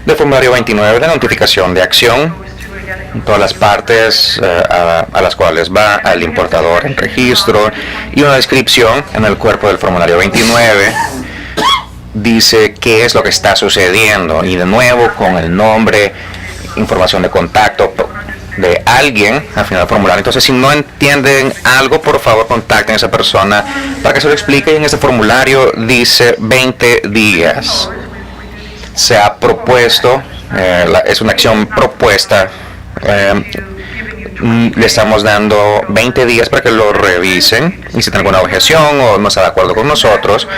del formulario 29 de notificación de acción. Todas las partes a las cuales va al importador en registro y una descripción en el cuerpo del formulario 29. Dice qué es lo que está sucediendo y de nuevo con el nombre, información de contacto de alguien al final del formulario. Entonces, si no entienden algo, por favor contacten a esa persona para que se lo explique. Y en este formulario dice 20 días. Se ha propuesto, es una acción propuesta. Le estamos dando 20 días para que lo revisen y si tienen alguna objeción o no está de acuerdo con nosotros,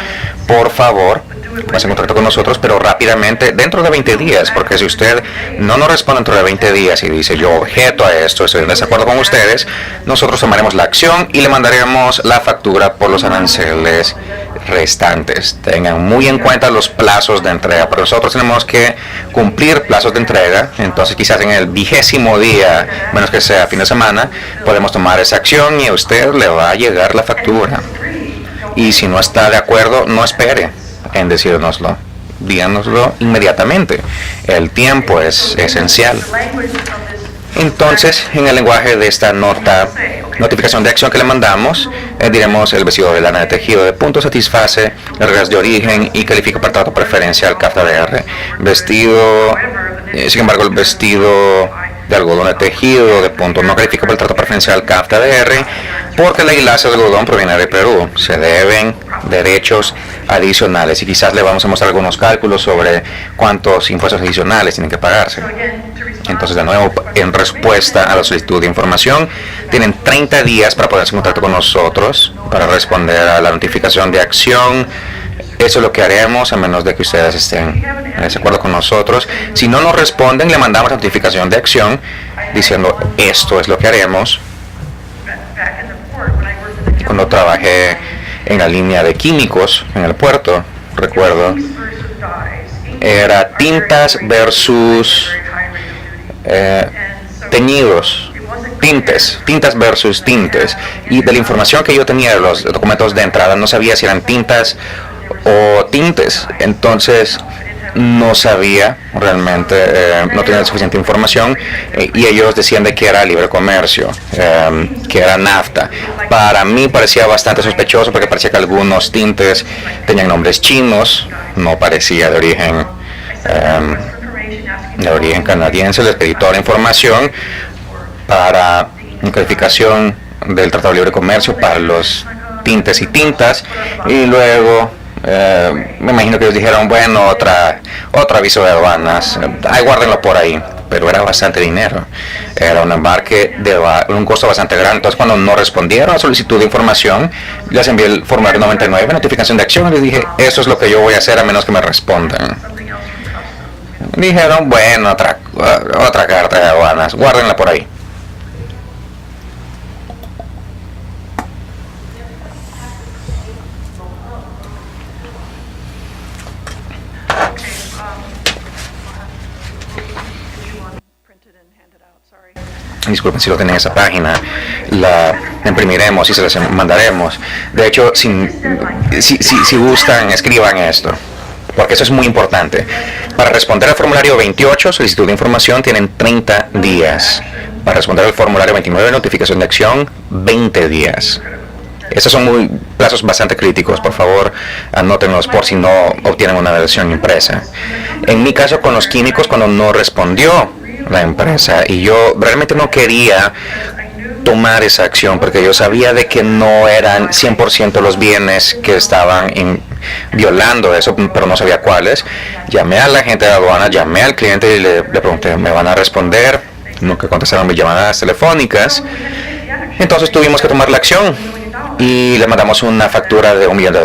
por favor póngase en contacto con nosotros, pero rápidamente, dentro de 20 días, porque si usted no nos responde dentro de 20 días y dice yo objeto a esto, estoy en desacuerdo con ustedes, nosotros tomaremos la acción y le mandaremos la factura por los aranceles restantes. Tengan muy en cuenta los plazos de entrega, pero nosotros tenemos que cumplir plazos de entrega, entonces quizás en el 20º día, menos que sea fin de semana, podemos tomar esa acción y a usted le va a llegar la factura. Y si no está de acuerdo, no espere en decírnoslo, díganoslo inmediatamente. El tiempo es esencial. Entonces, en el lenguaje de esta notificación de acción que le mandamos, diremos el vestido de lana de tejido de punto satisface las reglas de origen y califica para trato preferencial CAFTA-DR. Vestido, sin embargo, el vestido de algodón de tejido de punto no califica para el trato preferencial CAFTA-DR porque la hilaza de algodón proviene de Perú. Se deben derechos adicionales y quizás le vamos a mostrar algunos cálculos sobre cuántos impuestos adicionales tienen que pagarse. Entonces, de nuevo, en respuesta a la solicitud de información, tienen 30 días para ponerse en contacto con nosotros para responder a la notificación de acción. Eso es lo que haremos, a menos de que ustedes estén en desacuerdo con nosotros. Si no nos responden, le mandamos la notificación de acción diciendo esto es lo que haremos. Cuando trabajé en la línea de químicos en el puerto, recuerdo, era tintas versus teñidos, tintas versus tintes, y de la información que yo tenía de los documentos de entrada no sabía si eran tintas o tintes, entonces no sabía realmente, no tenía suficiente información, y ellos decían de que era libre comercio, que era NAFTA. Para mí parecía bastante sospechoso porque parecía que algunos tintes tenían nombres chinos, no parecía de origen canadiense. Les pedí toda la información para calificación del Tratado de Libre Comercio para los tintes y tintas, y luego me imagino que ellos dijeron, bueno, otro aviso de aduanas, ahí guárdenlo por ahí. pero era bastante dinero. Era un embarque de un costo bastante grande. Entonces, cuando no respondieron a la solicitud de información, les envié el formulario 99, notificación de acción, y les dije, eso es lo que yo voy a hacer a menos que me respondan. Dijeron, bueno, otra carta de aduanas, guárdenla por ahí. Disculpen si lo tienen en esa página, la imprimiremos y se las mandaremos. De hecho, si gustan, escriban esto, porque eso es muy importante. Para responder al formulario 28, solicitud de información, tienen 30 días. Para responder al formulario 29, notificación de acción, 20 días. Estos son plazos bastante críticos, por favor, anótenlos por si no obtienen una versión impresa. En mi caso, con los químicos, cuando no respondió la empresa, y yo realmente no quería tomar esa acción porque yo sabía de que no eran 100% los bienes que estaban violando eso, pero no sabía cuáles. Llamé a la gente de aduana, llamé al cliente y le pregunté, ¿me van a responder? Nunca contestaron mis llamadas telefónicas. Entonces tuvimos que tomar la acción y le mandamos una factura de $1 millón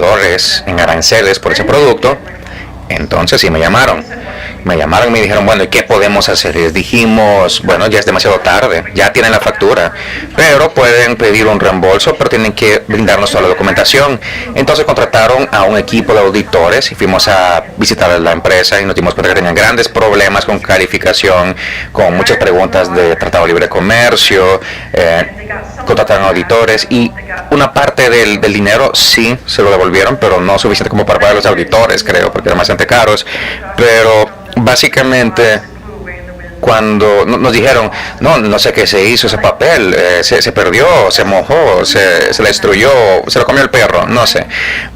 en aranceles por ese producto. Entonces sí me llamaron y me dijeron, bueno, ¿y qué podemos hacer? Y les dijimos, bueno, ya es demasiado tarde, ya tienen la factura, pero pueden pedir un reembolso, pero tienen que brindarnos toda la documentación. Entonces contrataron a un equipo de auditores y fuimos a visitar la empresa y nos dimos cuenta que tenían grandes problemas con calificación, con muchas preguntas de Tratado de Libre Comercio. Contrataron auditores y una parte del dinero sí se lo devolvieron, pero no suficiente como para pagar los auditores, creo, porque eran bastante caros. Pero básicamente, cuando nos dijeron, no sé qué se hizo ese papel, se perdió, se mojó, se le destruyó, se lo comió el perro, no sé.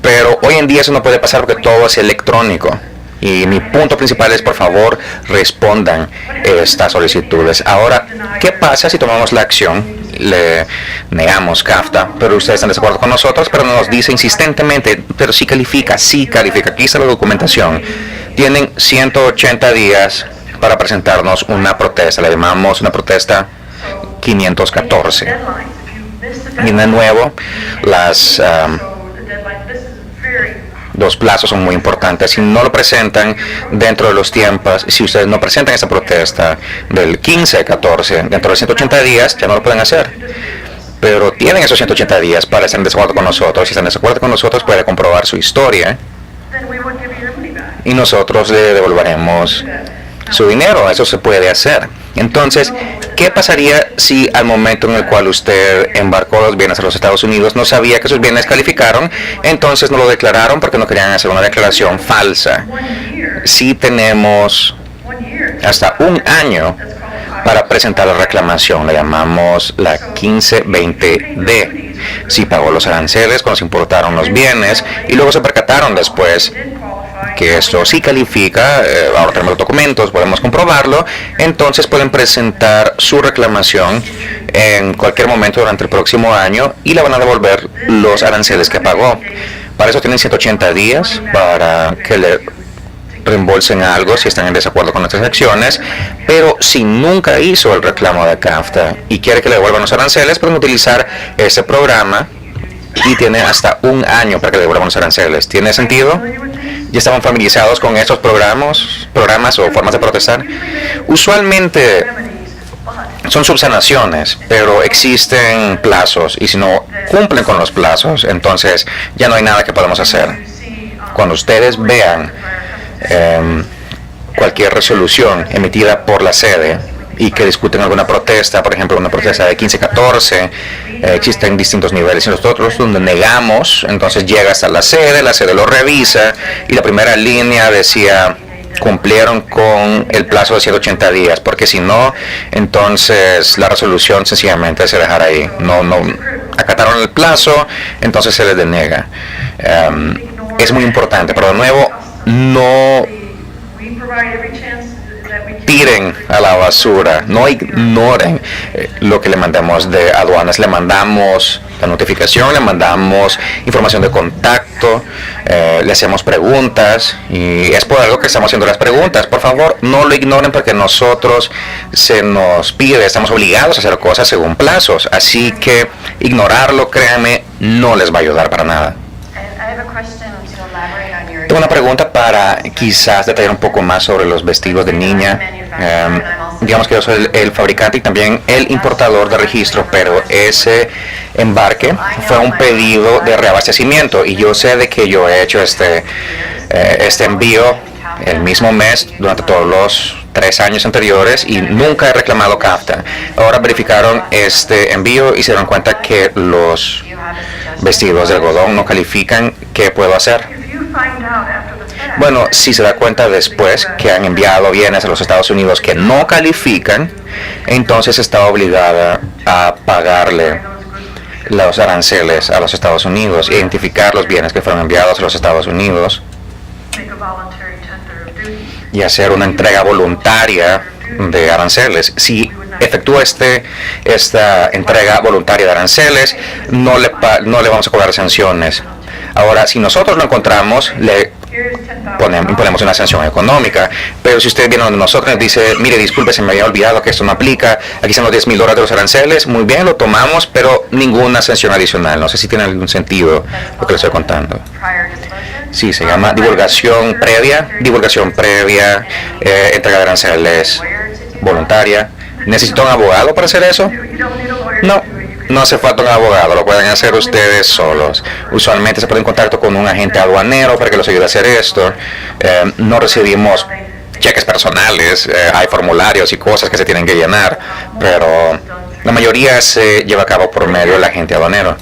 Pero hoy en día eso no puede pasar porque todo es electrónico. Y mi punto principal es, por favor, respondan estas solicitudes. Ahora, ¿qué pasa si tomamos la acción? Le negamos CAFTA, pero ustedes están de acuerdo con nosotros, pero nos dice insistentemente, pero sí califica, aquí está la documentación. Tienen 180 días para presentarnos una protesta, le llamamos una protesta 514. Y de nuevo, los plazos son muy importantes. Si no lo presentan dentro de los tiempos, si ustedes no presentan esa protesta del 15-14 dentro de 180 días, ya no lo pueden hacer. Pero tienen esos 180 días para estar en desacuerdo con nosotros. Si están en desacuerdo con nosotros, puede comprobar su historia y nosotros le devolveremos su dinero. Eso se puede hacer. Entonces, ¿qué pasaría si al momento en el cual usted embarcó los bienes a los Estados Unidos no sabía que sus bienes calificaron? Entonces no lo declararon porque no querían hacer una declaración falsa. Sí tenemos hasta un año para presentar la reclamación, la llamamos la 1520D. Si pagó los aranceles cuando se importaron los bienes y luego se percataron después que esto sí califica, ahora tenemos los documentos, podemos comprobarlo, entonces pueden presentar su reclamación en cualquier momento durante el próximo año y le van a devolver los aranceles que pagó. Para eso tienen 180 días para que le reembolsen algo si están en desacuerdo con nuestras acciones, pero si nunca hizo el reclamo de CAFTA y quiere que le devuelvan los aranceles, pueden utilizar ese programa y tiene hasta un año para que le devuelvan los aranceles. ¿Tiene sentido? ¿Ya estaban familiarizados con esos programas o formas de protestar? Usualmente son subsanaciones, pero existen plazos y si no cumplen con los plazos, entonces ya no hay nada que podamos hacer. Cuando ustedes vean cualquier resolución emitida por la sede y que discuten alguna protesta, por ejemplo una protesta de 15-14, existen distintos niveles y nosotros donde negamos, entonces llega hasta la sede lo revisa y la primera línea decía cumplieron con el plazo de 180 días, porque si no, entonces la resolución sencillamente se dejará ahí, no acataron el plazo, entonces se les denega. Es muy importante, pero de nuevo, no tiren a la basura, no ignoren lo que le mandamos de aduanas. Le mandamos la notificación, le mandamos información de contacto, le hacemos preguntas y es por algo que estamos haciendo las preguntas. Por favor, no lo ignoren porque nosotros se nos pide, estamos obligados a hacer cosas según plazos, así que ignorarlo, créanme, no les va a ayudar para nada. Tengo una pregunta para quizás detallar un poco más sobre los vestidos de niña. Digamos que yo soy el fabricante y también el importador de registro, pero ese embarque fue un pedido de reabastecimiento y yo sé de que yo he hecho este envío el mismo mes durante todos los 3 años anteriores y nunca he reclamado CAFTA. Ahora verificaron este envío y se dieron cuenta que los vestidos de algodón no califican. ¿Qué puedo hacer? Bueno, si se da cuenta después que han enviado bienes a los Estados Unidos que no califican, entonces está obligada a pagarle los aranceles a los Estados Unidos, identificar los bienes que fueron enviados a los Estados Unidos y hacer una entrega voluntaria de aranceles. Si efectúa esta entrega voluntaria de aranceles, no le vamos a cobrar sanciones. Ahora, si nosotros lo encontramos, le imponemos una sanción económica, pero si usted viene donde nosotros y dice, mire, disculpe, se me había olvidado que esto no aplica, aquí están los $10,000 de los aranceles, muy bien, lo tomamos, pero ninguna sanción adicional. No sé si tiene algún sentido lo que le estoy contando. Sí, se llama divulgación previa, entrega de aranceles voluntaria. ¿Necesita un abogado para hacer eso? No hace falta un abogado, lo pueden hacer ustedes solos. Usualmente se ponen en contacto con un agente aduanero para que los ayude a hacer esto. No recibimos cheques personales, hay formularios y cosas que se tienen que llenar, pero la mayoría se lleva a cabo por medio del agente aduanero.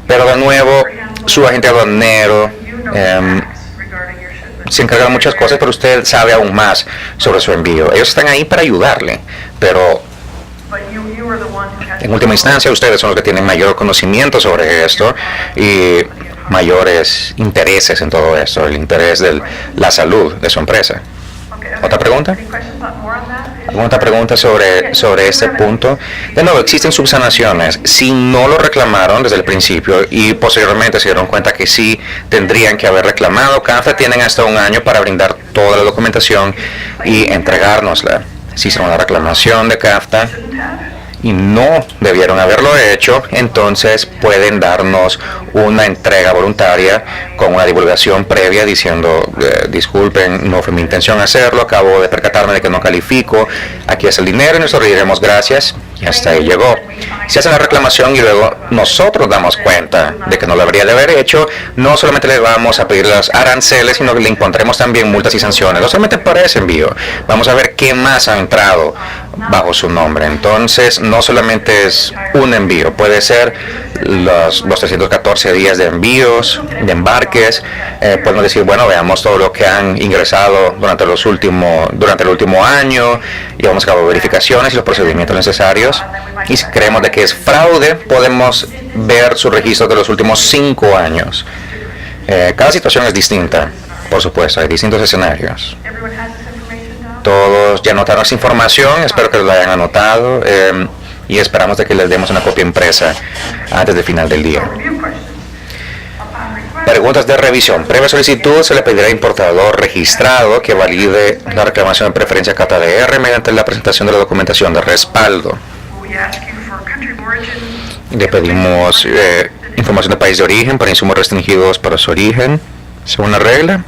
Pero de nuevo, su agente aduanero se encarga de muchas cosas, pero usted sabe aún más sobre su envío. Ellos están ahí para ayudarle, pero en última instancia ustedes son los que tienen mayor conocimiento sobre esto y mayores intereses en todo esto, el interés de la salud de su empresa. ¿Otra pregunta? ¿Alguna otra pregunta sobre este punto? De nuevo, existen subsanaciones. Si no lo reclamaron desde el principio y posteriormente se dieron cuenta que sí tendrían que haber reclamado, CAFTA tienen hasta 1 año para brindar toda la documentación y entregárnosla. Si hicieron una reclamación de CAFTA y no debieron haberlo hecho, entonces pueden darnos una entrega voluntaria con una divulgación previa diciendo, disculpen, no fue mi intención hacerlo, acabo de percatarme de que no califico, aquí es el dinero y nosotros diremos gracias y hasta ahí llegó. Si hacen la reclamación y luego nosotros damos cuenta de que no lo habría de haber hecho, no solamente le vamos a pedir los aranceles, sino que le impondremos también multas y sanciones, no solamente para ese envío, vamos a ver qué más ha entrado bajo su nombre. Entonces no solamente es un envío, puede ser los 314 días de envíos, de embarques. Podemos decir, bueno, veamos todo lo que han ingresado durante el último año, llevamos a cabo verificaciones y los procedimientos necesarios, y si creemos de que es fraude, podemos ver su registro de los últimos 5 años. Cada situación es distinta, por supuesto, hay distintos escenarios. Todos ya anotaron esa información, espero que lo hayan anotado y esperamos de que les demos una copia impresa antes del final del día. Preguntas de revisión. Previa solicitud se le pedirá al importador registrado que valide la reclamación de preferencia CATA-DR mediante la presentación de la documentación de respaldo. Le pedimos información de país de origen para insumos restringidos para su origen, según la regla.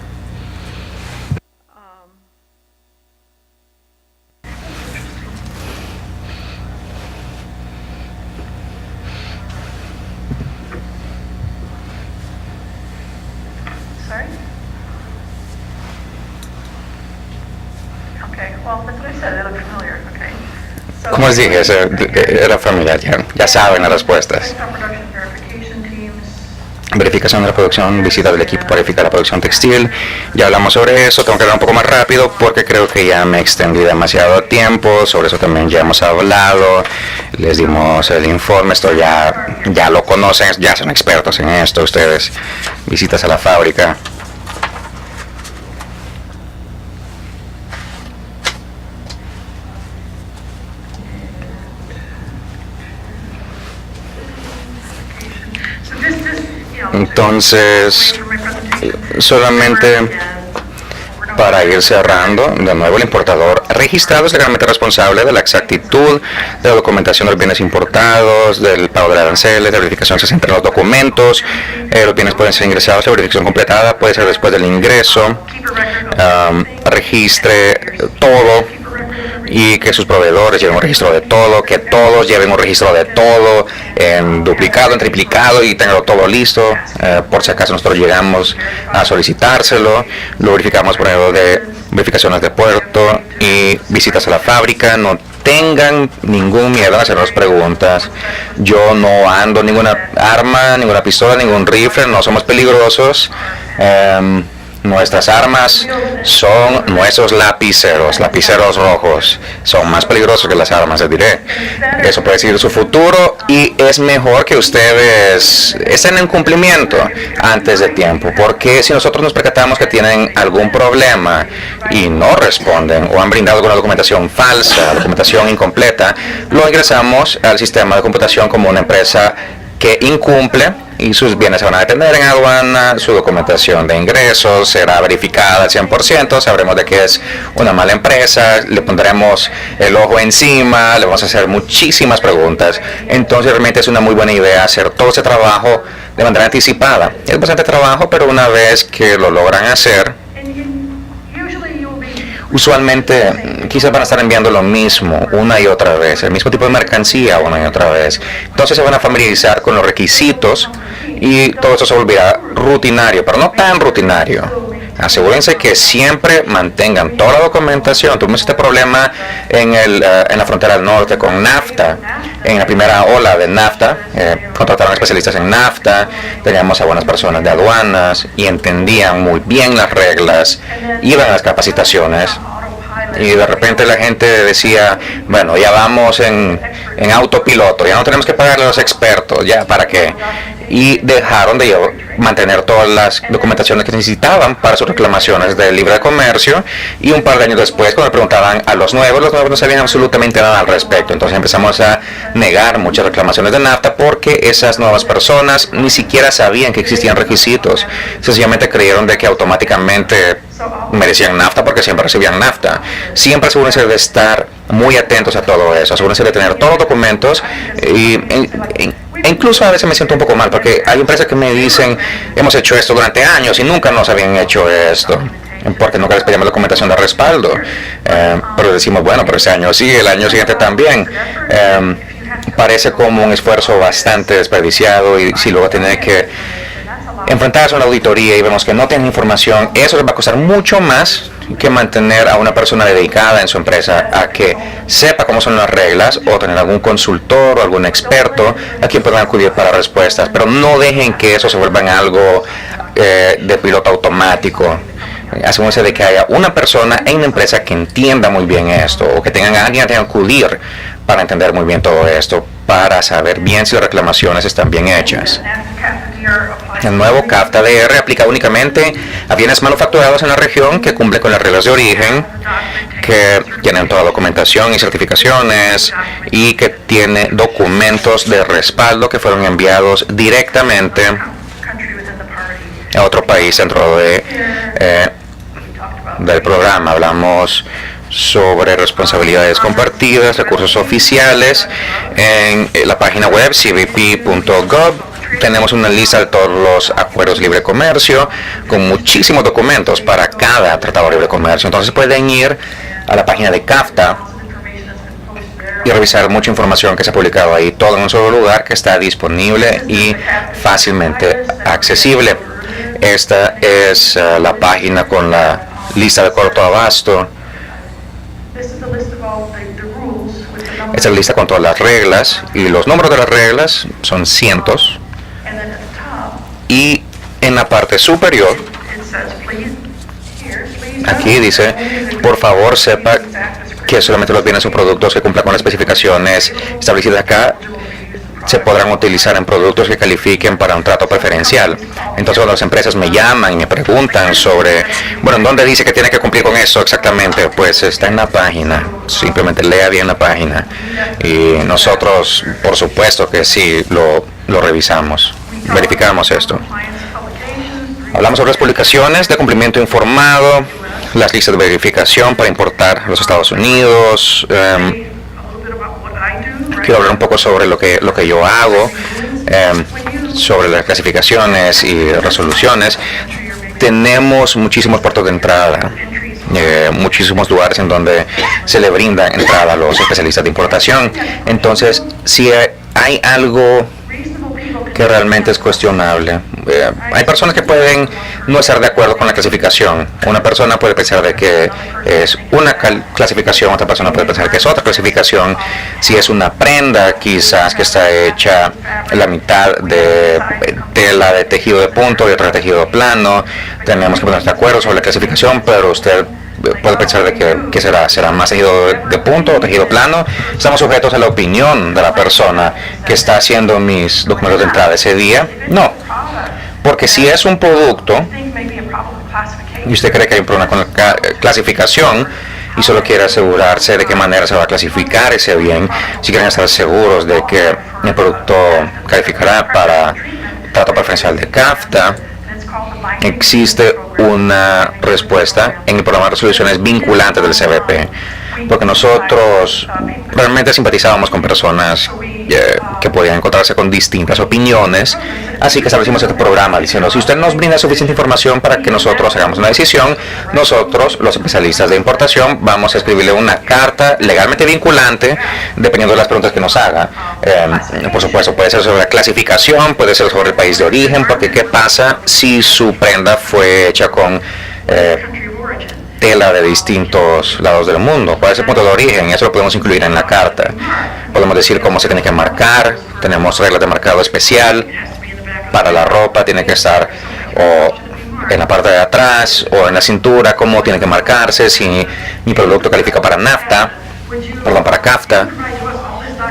Como les dije, era familiar, ya saben las respuestas. Verificación de la producción, visita del equipo para verificar la producción textil. Ya hablamos sobre eso, tengo que hablar un poco más rápido porque creo que ya me extendí demasiado tiempo. Sobre eso también ya hemos hablado, les dimos el informe, esto ya lo conocen, ya son expertos en esto ustedes. Visitas a la fábrica. Entonces, solamente para ir cerrando, de nuevo, el importador registrado es legalmente responsable de la exactitud de la documentación de los bienes importados, del pago de aranceles, de la verificación se centra en los documentos. Los bienes pueden ser ingresados, la verificación completada puede ser después del ingreso. Registre todo y que sus proveedores lleven un registro de todo, que todos lleven un registro de todo, en duplicado, en triplicado, y tenganlo todo listo, por si acaso nosotros llegamos a solicitárselo. Lo verificamos por medio de verificaciones de puerto y visitas a la fábrica. No tengan ningún miedo a hacernos preguntas. Yo no ando ninguna arma, ninguna pistola, ningún rifle, no somos peligrosos. Nuestras armas son nuestros lapiceros rojos. Son más peligrosos que las armas, les diré. Eso puede decir su futuro, y es mejor que ustedes estén en cumplimiento antes de tiempo, porque si nosotros nos percatamos que tienen algún problema y no responden o han brindado alguna documentación falsa, documentación incompleta, lo ingresamos al sistema de computación como una empresa que incumple, y sus bienes se van a detener en aduana, su documentación de ingresos será verificada al 100%, sabremos de que es una mala empresa, le pondremos el ojo encima, le vamos a hacer muchísimas preguntas. Entonces realmente es una muy buena idea hacer todo ese trabajo de manera anticipada. Es bastante trabajo, pero una vez que lo logran hacer, usualmente quizás van a estar enviando lo mismo una y otra vez, el mismo tipo de mercancía una y otra vez. Entonces se van a familiarizar con los requisitos y todo eso se volverá rutinario, pero no tan rutinario. Asegúrense que siempre mantengan toda la documentación. Tuvimos este problema en la frontera del norte con NAFTA. En la primera ola de NAFTA, contrataron especialistas en NAFTA, teníamos a buenas personas de aduanas y entendían muy bien las reglas, iban a las capacitaciones, y de repente la gente decía, bueno, ya vamos en autopiloto, ya no tenemos que pagarle a los expertos, ya para qué. Y dejaron de mantener todas las documentaciones que necesitaban para sus reclamaciones de libre comercio, y un par de años después, cuando le preguntaban a los nuevos no sabían absolutamente nada al respecto. Entonces empezamos a negar muchas reclamaciones de NAFTA porque esas nuevas personas ni siquiera sabían que existían requisitos, sencillamente creyeron de que automáticamente merecían NAFTA porque siempre recibían NAFTA. Siempre asegúrense de estar muy atentos a todo eso, asegúrense de tener todos los documentos, e incluso a veces me siento un poco mal porque hay empresas que me dicen, hemos hecho esto durante años y nunca nos habían hecho esto, porque nunca les pedíamos documentación de respaldo, pero decimos, bueno, pero ese año sí, el año siguiente también. Parece como un esfuerzo bastante desperdiciado, y si luego tienen que enfrentarse a una auditoría y vemos que no tienen información, eso les va a costar mucho más que mantener a una persona dedicada en su empresa a que sepa cómo son las reglas, o tener algún consultor o algún experto a quien puedan acudir para respuestas. Pero no dejen que eso se vuelva en algo de piloto automático. Asegúrense de que haya una persona en la empresa que entienda muy bien esto, o que tengan a alguien a quien acudir para entender muy bien todo esto, para saber bien si las reclamaciones están bien hechas. El nuevo CAFTA-DR aplica únicamente a bienes manufacturados en la región que cumplen con las reglas de origen, que tienen toda documentación y certificaciones, y que tiene documentos de respaldo que fueron enviados directamente a otro país dentro del programa. Hablamos sobre responsabilidades compartidas, recursos oficiales. En la página web cbp.gov tenemos una lista de todos los acuerdos de libre comercio con muchísimos documentos para cada tratado de libre comercio. Entonces pueden ir a la página de CAFTA y revisar mucha información que se ha publicado ahí, todo en un solo lugar que está disponible y fácilmente accesible. Esta es la página con la lista de corto abasto. Esta es la lista con todas las reglas, y los números de las reglas son cientos. Y en la parte superior, aquí dice, por favor sepa que solamente los bienes o productos que cumplan con las especificaciones establecidas acá se podrán utilizar en productos que califiquen para un trato preferencial. Entonces cuando las empresas me llaman y me preguntan sobre, bueno, ¿en dónde dice que tiene que cumplir con eso exactamente? Pues está en la página, simplemente lea bien la página, y nosotros por supuesto que sí lo revisamos. verificamos esto. Hablamos sobre las publicaciones de cumplimiento informado, las listas de verificación para importar a los Estados Unidos. Quiero hablar un poco sobre lo que yo hago, sobre las clasificaciones y resoluciones. Tenemos muchísimos puertos de entrada, muchísimos lugares en donde se le brinda entrada a los especialistas de importación. Entonces, si hay algo que realmente es cuestionable, hay personas que pueden no estar de acuerdo con la clasificación. Una persona puede pensar de que es una clasificación, otra persona puede pensar que es otra clasificación. Si es una prenda quizás que está hecha la mitad de tela de tejido de punto y otra de tejido plano, tenemos que ponernos de acuerdo sobre la clasificación, pero usted puede pensar de que será más tejido de punto o tejido plano. Estamos sujetos a la opinión de la persona que está haciendo mis documentos de entrada ese día. No, porque si es un producto y usted cree que hay un problema con la clasificación y solo quiere asegurarse de qué manera se va a clasificar ese bien, si quieren estar seguros de que el producto calificará para trato preferencial de CAFTA, existe una respuesta en el programa de resoluciones vinculantes del CBP, porque nosotros realmente simpatizábamos con personas que podían encontrarse con distintas opiniones, así que establecimos este programa diciendo: si usted nos brinda suficiente información para que nosotros hagamos una decisión, nosotros, los especialistas de importación, vamos a escribirle una carta legalmente vinculante dependiendo de las preguntas que nos haga. Por supuesto, puede ser sobre la clasificación, puede ser sobre el país de origen, porque ¿qué pasa si su prenda fue hecha con tela de distintos lados del mundo? ¿Cuál es el punto de origen? Eso lo podemos incluir en la carta. Podemos decir cómo se tiene que marcar. Tenemos reglas de marcado especial para la ropa. Tiene que estar o en la parte de atrás o en la cintura, cómo tiene que marcarse. Si mi producto califica para para CAFTA,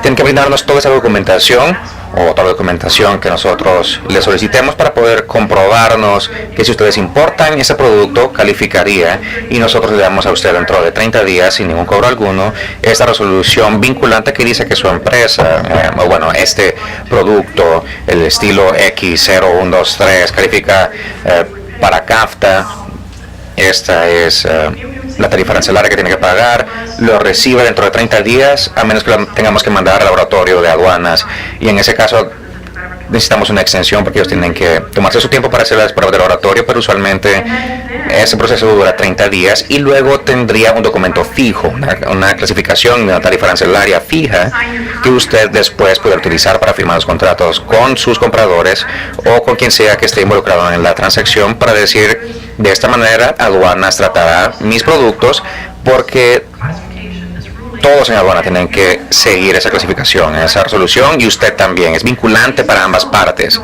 tienen que brindarnos toda esa documentación o otra documentación que nosotros le solicitemos para poder comprobarnos que si ustedes importan ese producto calificaría, y nosotros le damos a usted dentro de 30 días sin ningún cobro alguno esta resolución vinculante que dice que su empresa, este producto, el estilo X0123 califica para CAFTA. Esta es la tarifa arancelaria que tiene que pagar. Lo recibe dentro de 30 días, a menos que lo tengamos que mandar al laboratorio de aduanas, y en ese caso necesitamos una extensión porque ellos tienen que tomarse su tiempo para hacer las pruebas del laboratorio, pero usualmente ese proceso dura 30 días y luego tendría un documento fijo, una clasificación de una tarifa arancelaria fija que usted después puede utilizar para firmar los contratos con sus compradores o con quien sea que esté involucrado en la transacción, para decir: de esta manera aduanas tratará mis productos, porque todos en aduana tienen que seguir esa clasificación, esa resolución, y usted también. Es vinculante para ambas partes,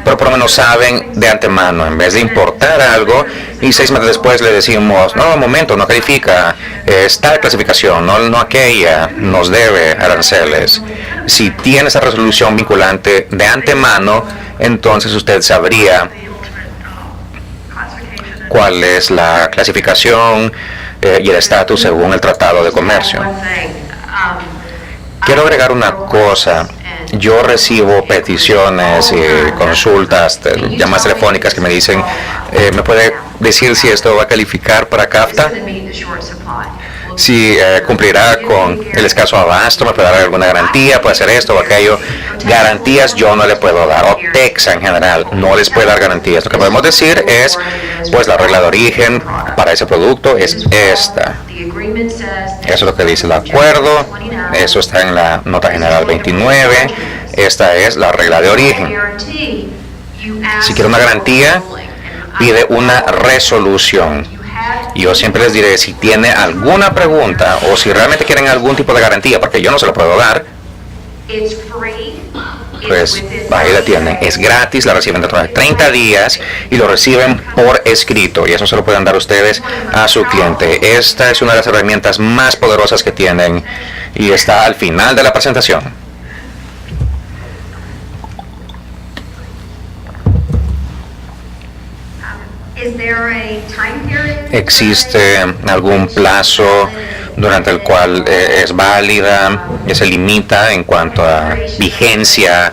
pero por lo menos saben de antemano, en vez de importar algo y 6 meses después le decimos: no, un momento, no califica, está de clasificación, no aquella, nos debe aranceles. Si tiene esa resolución vinculante de antemano, entonces usted sabría cuál es la clasificación y el estatus según el Tratado de Comercio. Quiero agregar una cosa. Yo recibo peticiones y consultas, llamadas telefónicas que me dicen: ¿me puede decir si esto va a calificar para CAFTA? Si cumplirá con el escaso abasto, me puede dar alguna garantía, puede hacer esto o aquello. Garantías yo no le puedo dar, o Texa en general no les puede dar garantías. Lo que podemos decir es, pues, la regla de origen para ese producto es esta. Eso es lo que dice el acuerdo, eso está en la nota general 29, esta es la regla de origen. Si quiere una garantía, pide una resolución. Yo siempre les diré, si tiene alguna pregunta o si realmente quieren algún tipo de garantía, porque yo no se lo puedo dar, pues ahí la tienen, es gratis, la reciben dentro de 30 días y lo reciben por escrito, y eso se lo pueden dar ustedes a su cliente. Esta es una de las herramientas más poderosas que tienen y está al final de la presentación. ¿Existe algún plazo durante el cual es válida, se limita en cuanto a vigencia?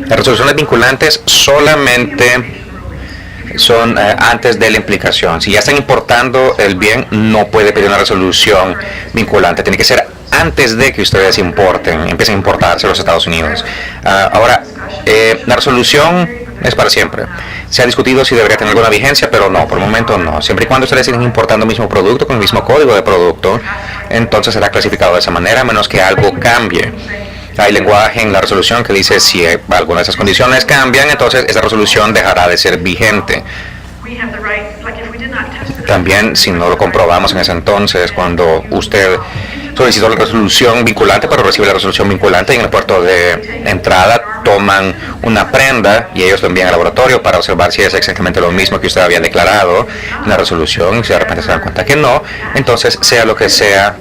Las resoluciones vinculantes solamente son antes de la implicación. Si ya están importando el bien, no puede pedir una resolución vinculante. Tiene que ser antes de que ustedes empiecen a importarse a los Estados Unidos. Ahora, la resolución es para siempre. Se ha discutido si debería tener alguna vigencia, pero no, por el momento no. Siempre y cuando ustedes sigan importando el mismo producto con el mismo código de producto, entonces será clasificado de esa manera, a menos que algo cambie. Hay lenguaje en la resolución que dice si alguna de esas condiciones cambian, entonces esa resolución dejará de ser vigente. También, si no lo comprobamos en ese entonces, cuando usted solicitó la resolución vinculante, pero recibe la resolución vinculante y en el puerto de entrada toman una prenda y ellos lo envían al laboratorio para observar si es exactamente lo mismo que usted había declarado en la resolución, y si de repente se dan cuenta que no, entonces sea lo que sea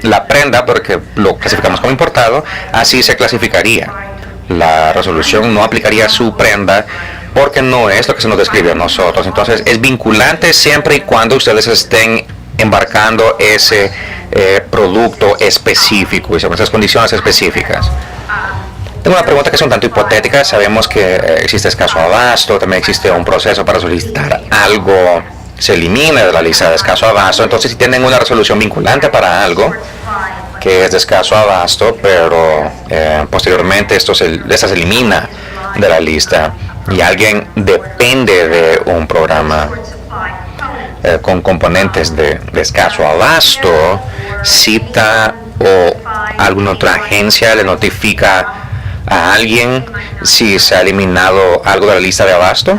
la prenda, porque lo clasificamos como importado, así se clasificaría. La resolución no aplicaría su prenda porque no es lo que se nos describe a nosotros. Entonces es vinculante siempre y cuando ustedes estén embarcando ese producto específico y sobre esas condiciones específicas. Tengo una pregunta que es un tanto hipotética. Sabemos que existe escaso abasto, también existe un proceso para solicitar algo se elimina de la lista de escaso abasto. Entonces, si tienen una resolución vinculante para algo que es de escaso abasto, pero posteriormente esta se elimina de la lista y alguien depende de un programa con componentes de escaso abasto, cita o alguna otra agencia le notifica a alguien si se ha eliminado algo de la lista de abasto.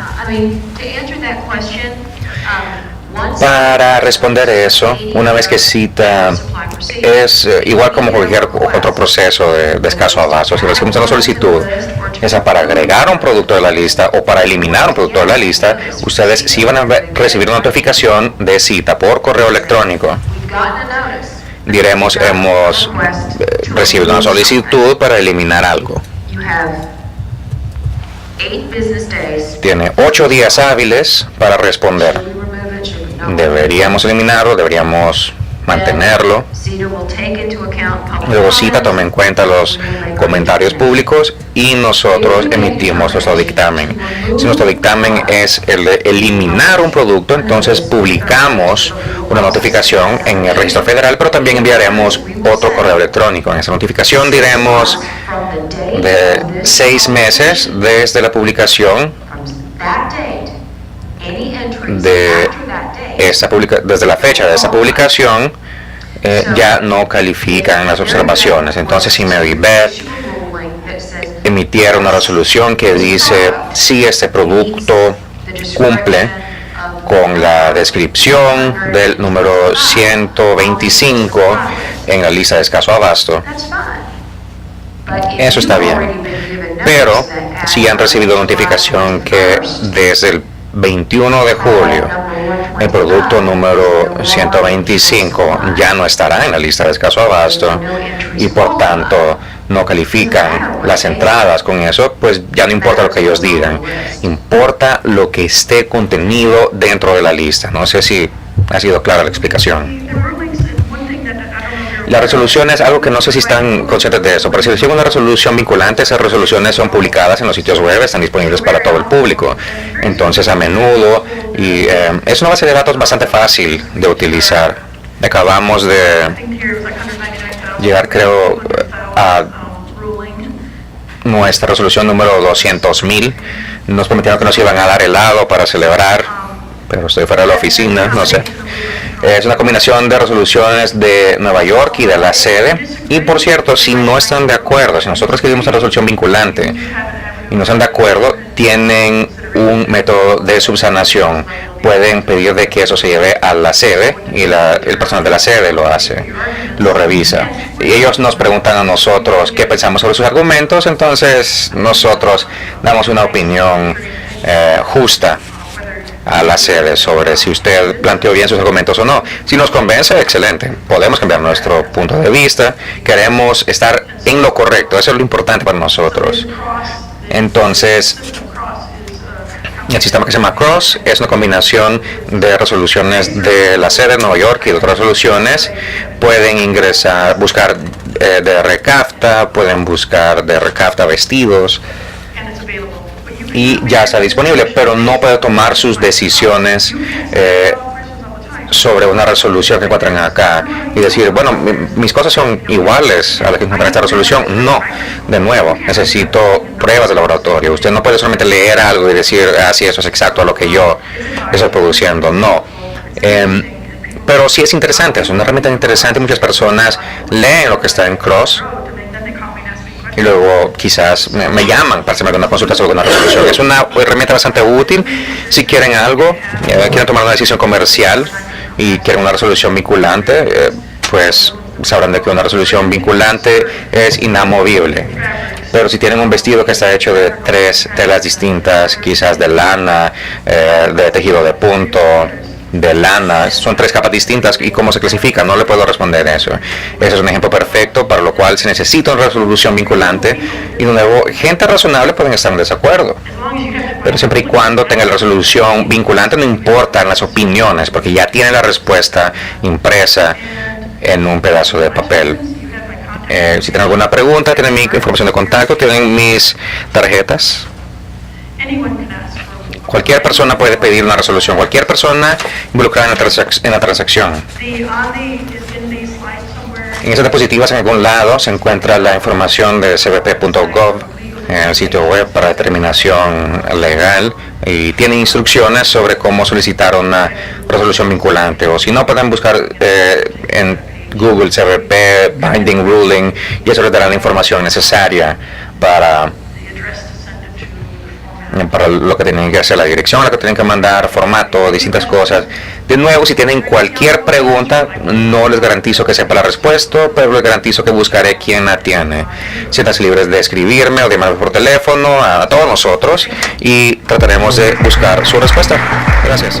Para responder eso, una vez que cita, es igual como cualquier otro proceso de escaso abasto. Si recibimos una solicitud, esa para agregar un producto de la lista o para eliminar un producto de la lista, ustedes sí van a recibir una notificación de cita por correo electrónico. Diremos, hemos recibido una solicitud para eliminar algo. Tiene 8 días hábiles para responder. Deberíamos eliminarlo, deberíamos mantenerlo. Luego CITA toma en cuenta los comentarios públicos y nosotros emitimos nuestro dictamen. Si nuestro dictamen es el de eliminar un producto, entonces publicamos una notificación en el registro federal, pero también enviaremos otro correo electrónico. En esa notificación diremos de 6 meses desde la publicación desde la fecha de esta publicación, ya no califican las observaciones. Entonces, si Maribeth emitiera una resolución que dice si este producto cumple con la descripción del número 125 en la lista de escaso abasto, eso está bien. Pero si han recibido notificación que desde el 21 de julio el producto número 125 ya no estará en la lista de escaso abasto y por tanto no califican las entradas con eso, pues ya no importa lo que ellos digan, importa lo que esté contenido dentro de la lista. No sé si ha sido clara la explicación. La resolución es algo que no sé si están conscientes de eso, pero si reciben una resolución vinculante, esas resoluciones son publicadas en los sitios web, están disponibles para todo el público. Entonces, a menudo, y es una base de datos bastante fácil de utilizar. Acabamos de llegar, creo, a nuestra resolución número 200,000. Nos prometieron que nos iban a dar helado para celebrar, pero estoy fuera de la oficina, no sé. Es una combinación de resoluciones de Nueva York y de la sede. Y por cierto, si no están de acuerdo, si nosotros escribimos una resolución vinculante y no están de acuerdo, tienen un método de subsanación. Pueden pedir de que eso se lleve a la sede y el personal de la sede lo hace, lo revisa. Y ellos nos preguntan a nosotros qué pensamos sobre sus argumentos, entonces nosotros damos una opinión justa a la sede sobre si usted planteó bien sus argumentos o no. Si nos convence, excelente, podemos cambiar nuestro punto de vista, queremos estar en lo correcto, eso es lo importante para nosotros. Entonces, el sistema que se llama Cross es una combinación de resoluciones de la sede de Nueva York y de otras resoluciones. Pueden buscar de RCAFTA, pueden buscar de RCAFTA vestidos, y ya está disponible, pero no puede tomar sus decisiones sobre una resolución que encuentran acá y decir, bueno, mis cosas son iguales a las que encuentran esta resolución. No, de nuevo, necesito pruebas de laboratorio. Usted no puede solamente leer algo y decir, ah, sí, eso es exacto a lo que yo estoy produciendo. No. Pero sí es interesante, es una herramienta interesante. Muchas personas leen lo que está en CROSS y luego quizás me llaman para hacerme una consulta sobre una resolución. Es una herramienta bastante útil si quieren algo, quieren tomar una decisión comercial y quieren una resolución vinculante, pues sabrán de que una resolución vinculante es inamovible. Pero si tienen un vestido que está hecho de 3 telas distintas, quizás de lana, de tejido de punto, de lana, son 3 capas distintas, y cómo se clasifica, no le puedo responder eso. Ese es un ejemplo perfecto para lo cual se necesita una resolución vinculante, y de nuevo, gente razonable pueden estar en desacuerdo, pero siempre y cuando tenga la resolución vinculante, no importan las opiniones, porque ya tiene la respuesta impresa en un pedazo de papel. Si tienen alguna pregunta, tienen mi información de contacto, tienen mis tarjetas. Cualquier persona puede pedir una resolución, cualquier persona involucrada en la transacción. En esas diapositivas, en algún lado, se encuentra la información de cbp.gov, en el sitio web para determinación legal, y tiene instrucciones sobre cómo solicitar una resolución vinculante. O si no, pueden buscar en Google CBP Binding Ruling, y eso les dará la información necesaria para lo que tienen que hacer, la dirección a la que tienen que mandar, formato, distintas cosas. De nuevo, si tienen cualquier pregunta, no les garantizo que sepa la respuesta, pero les garantizo que buscaré quién la tiene. Siéntanse libres de escribirme o de llamarme por teléfono a todos nosotros y trataremos de buscar su respuesta. Gracias.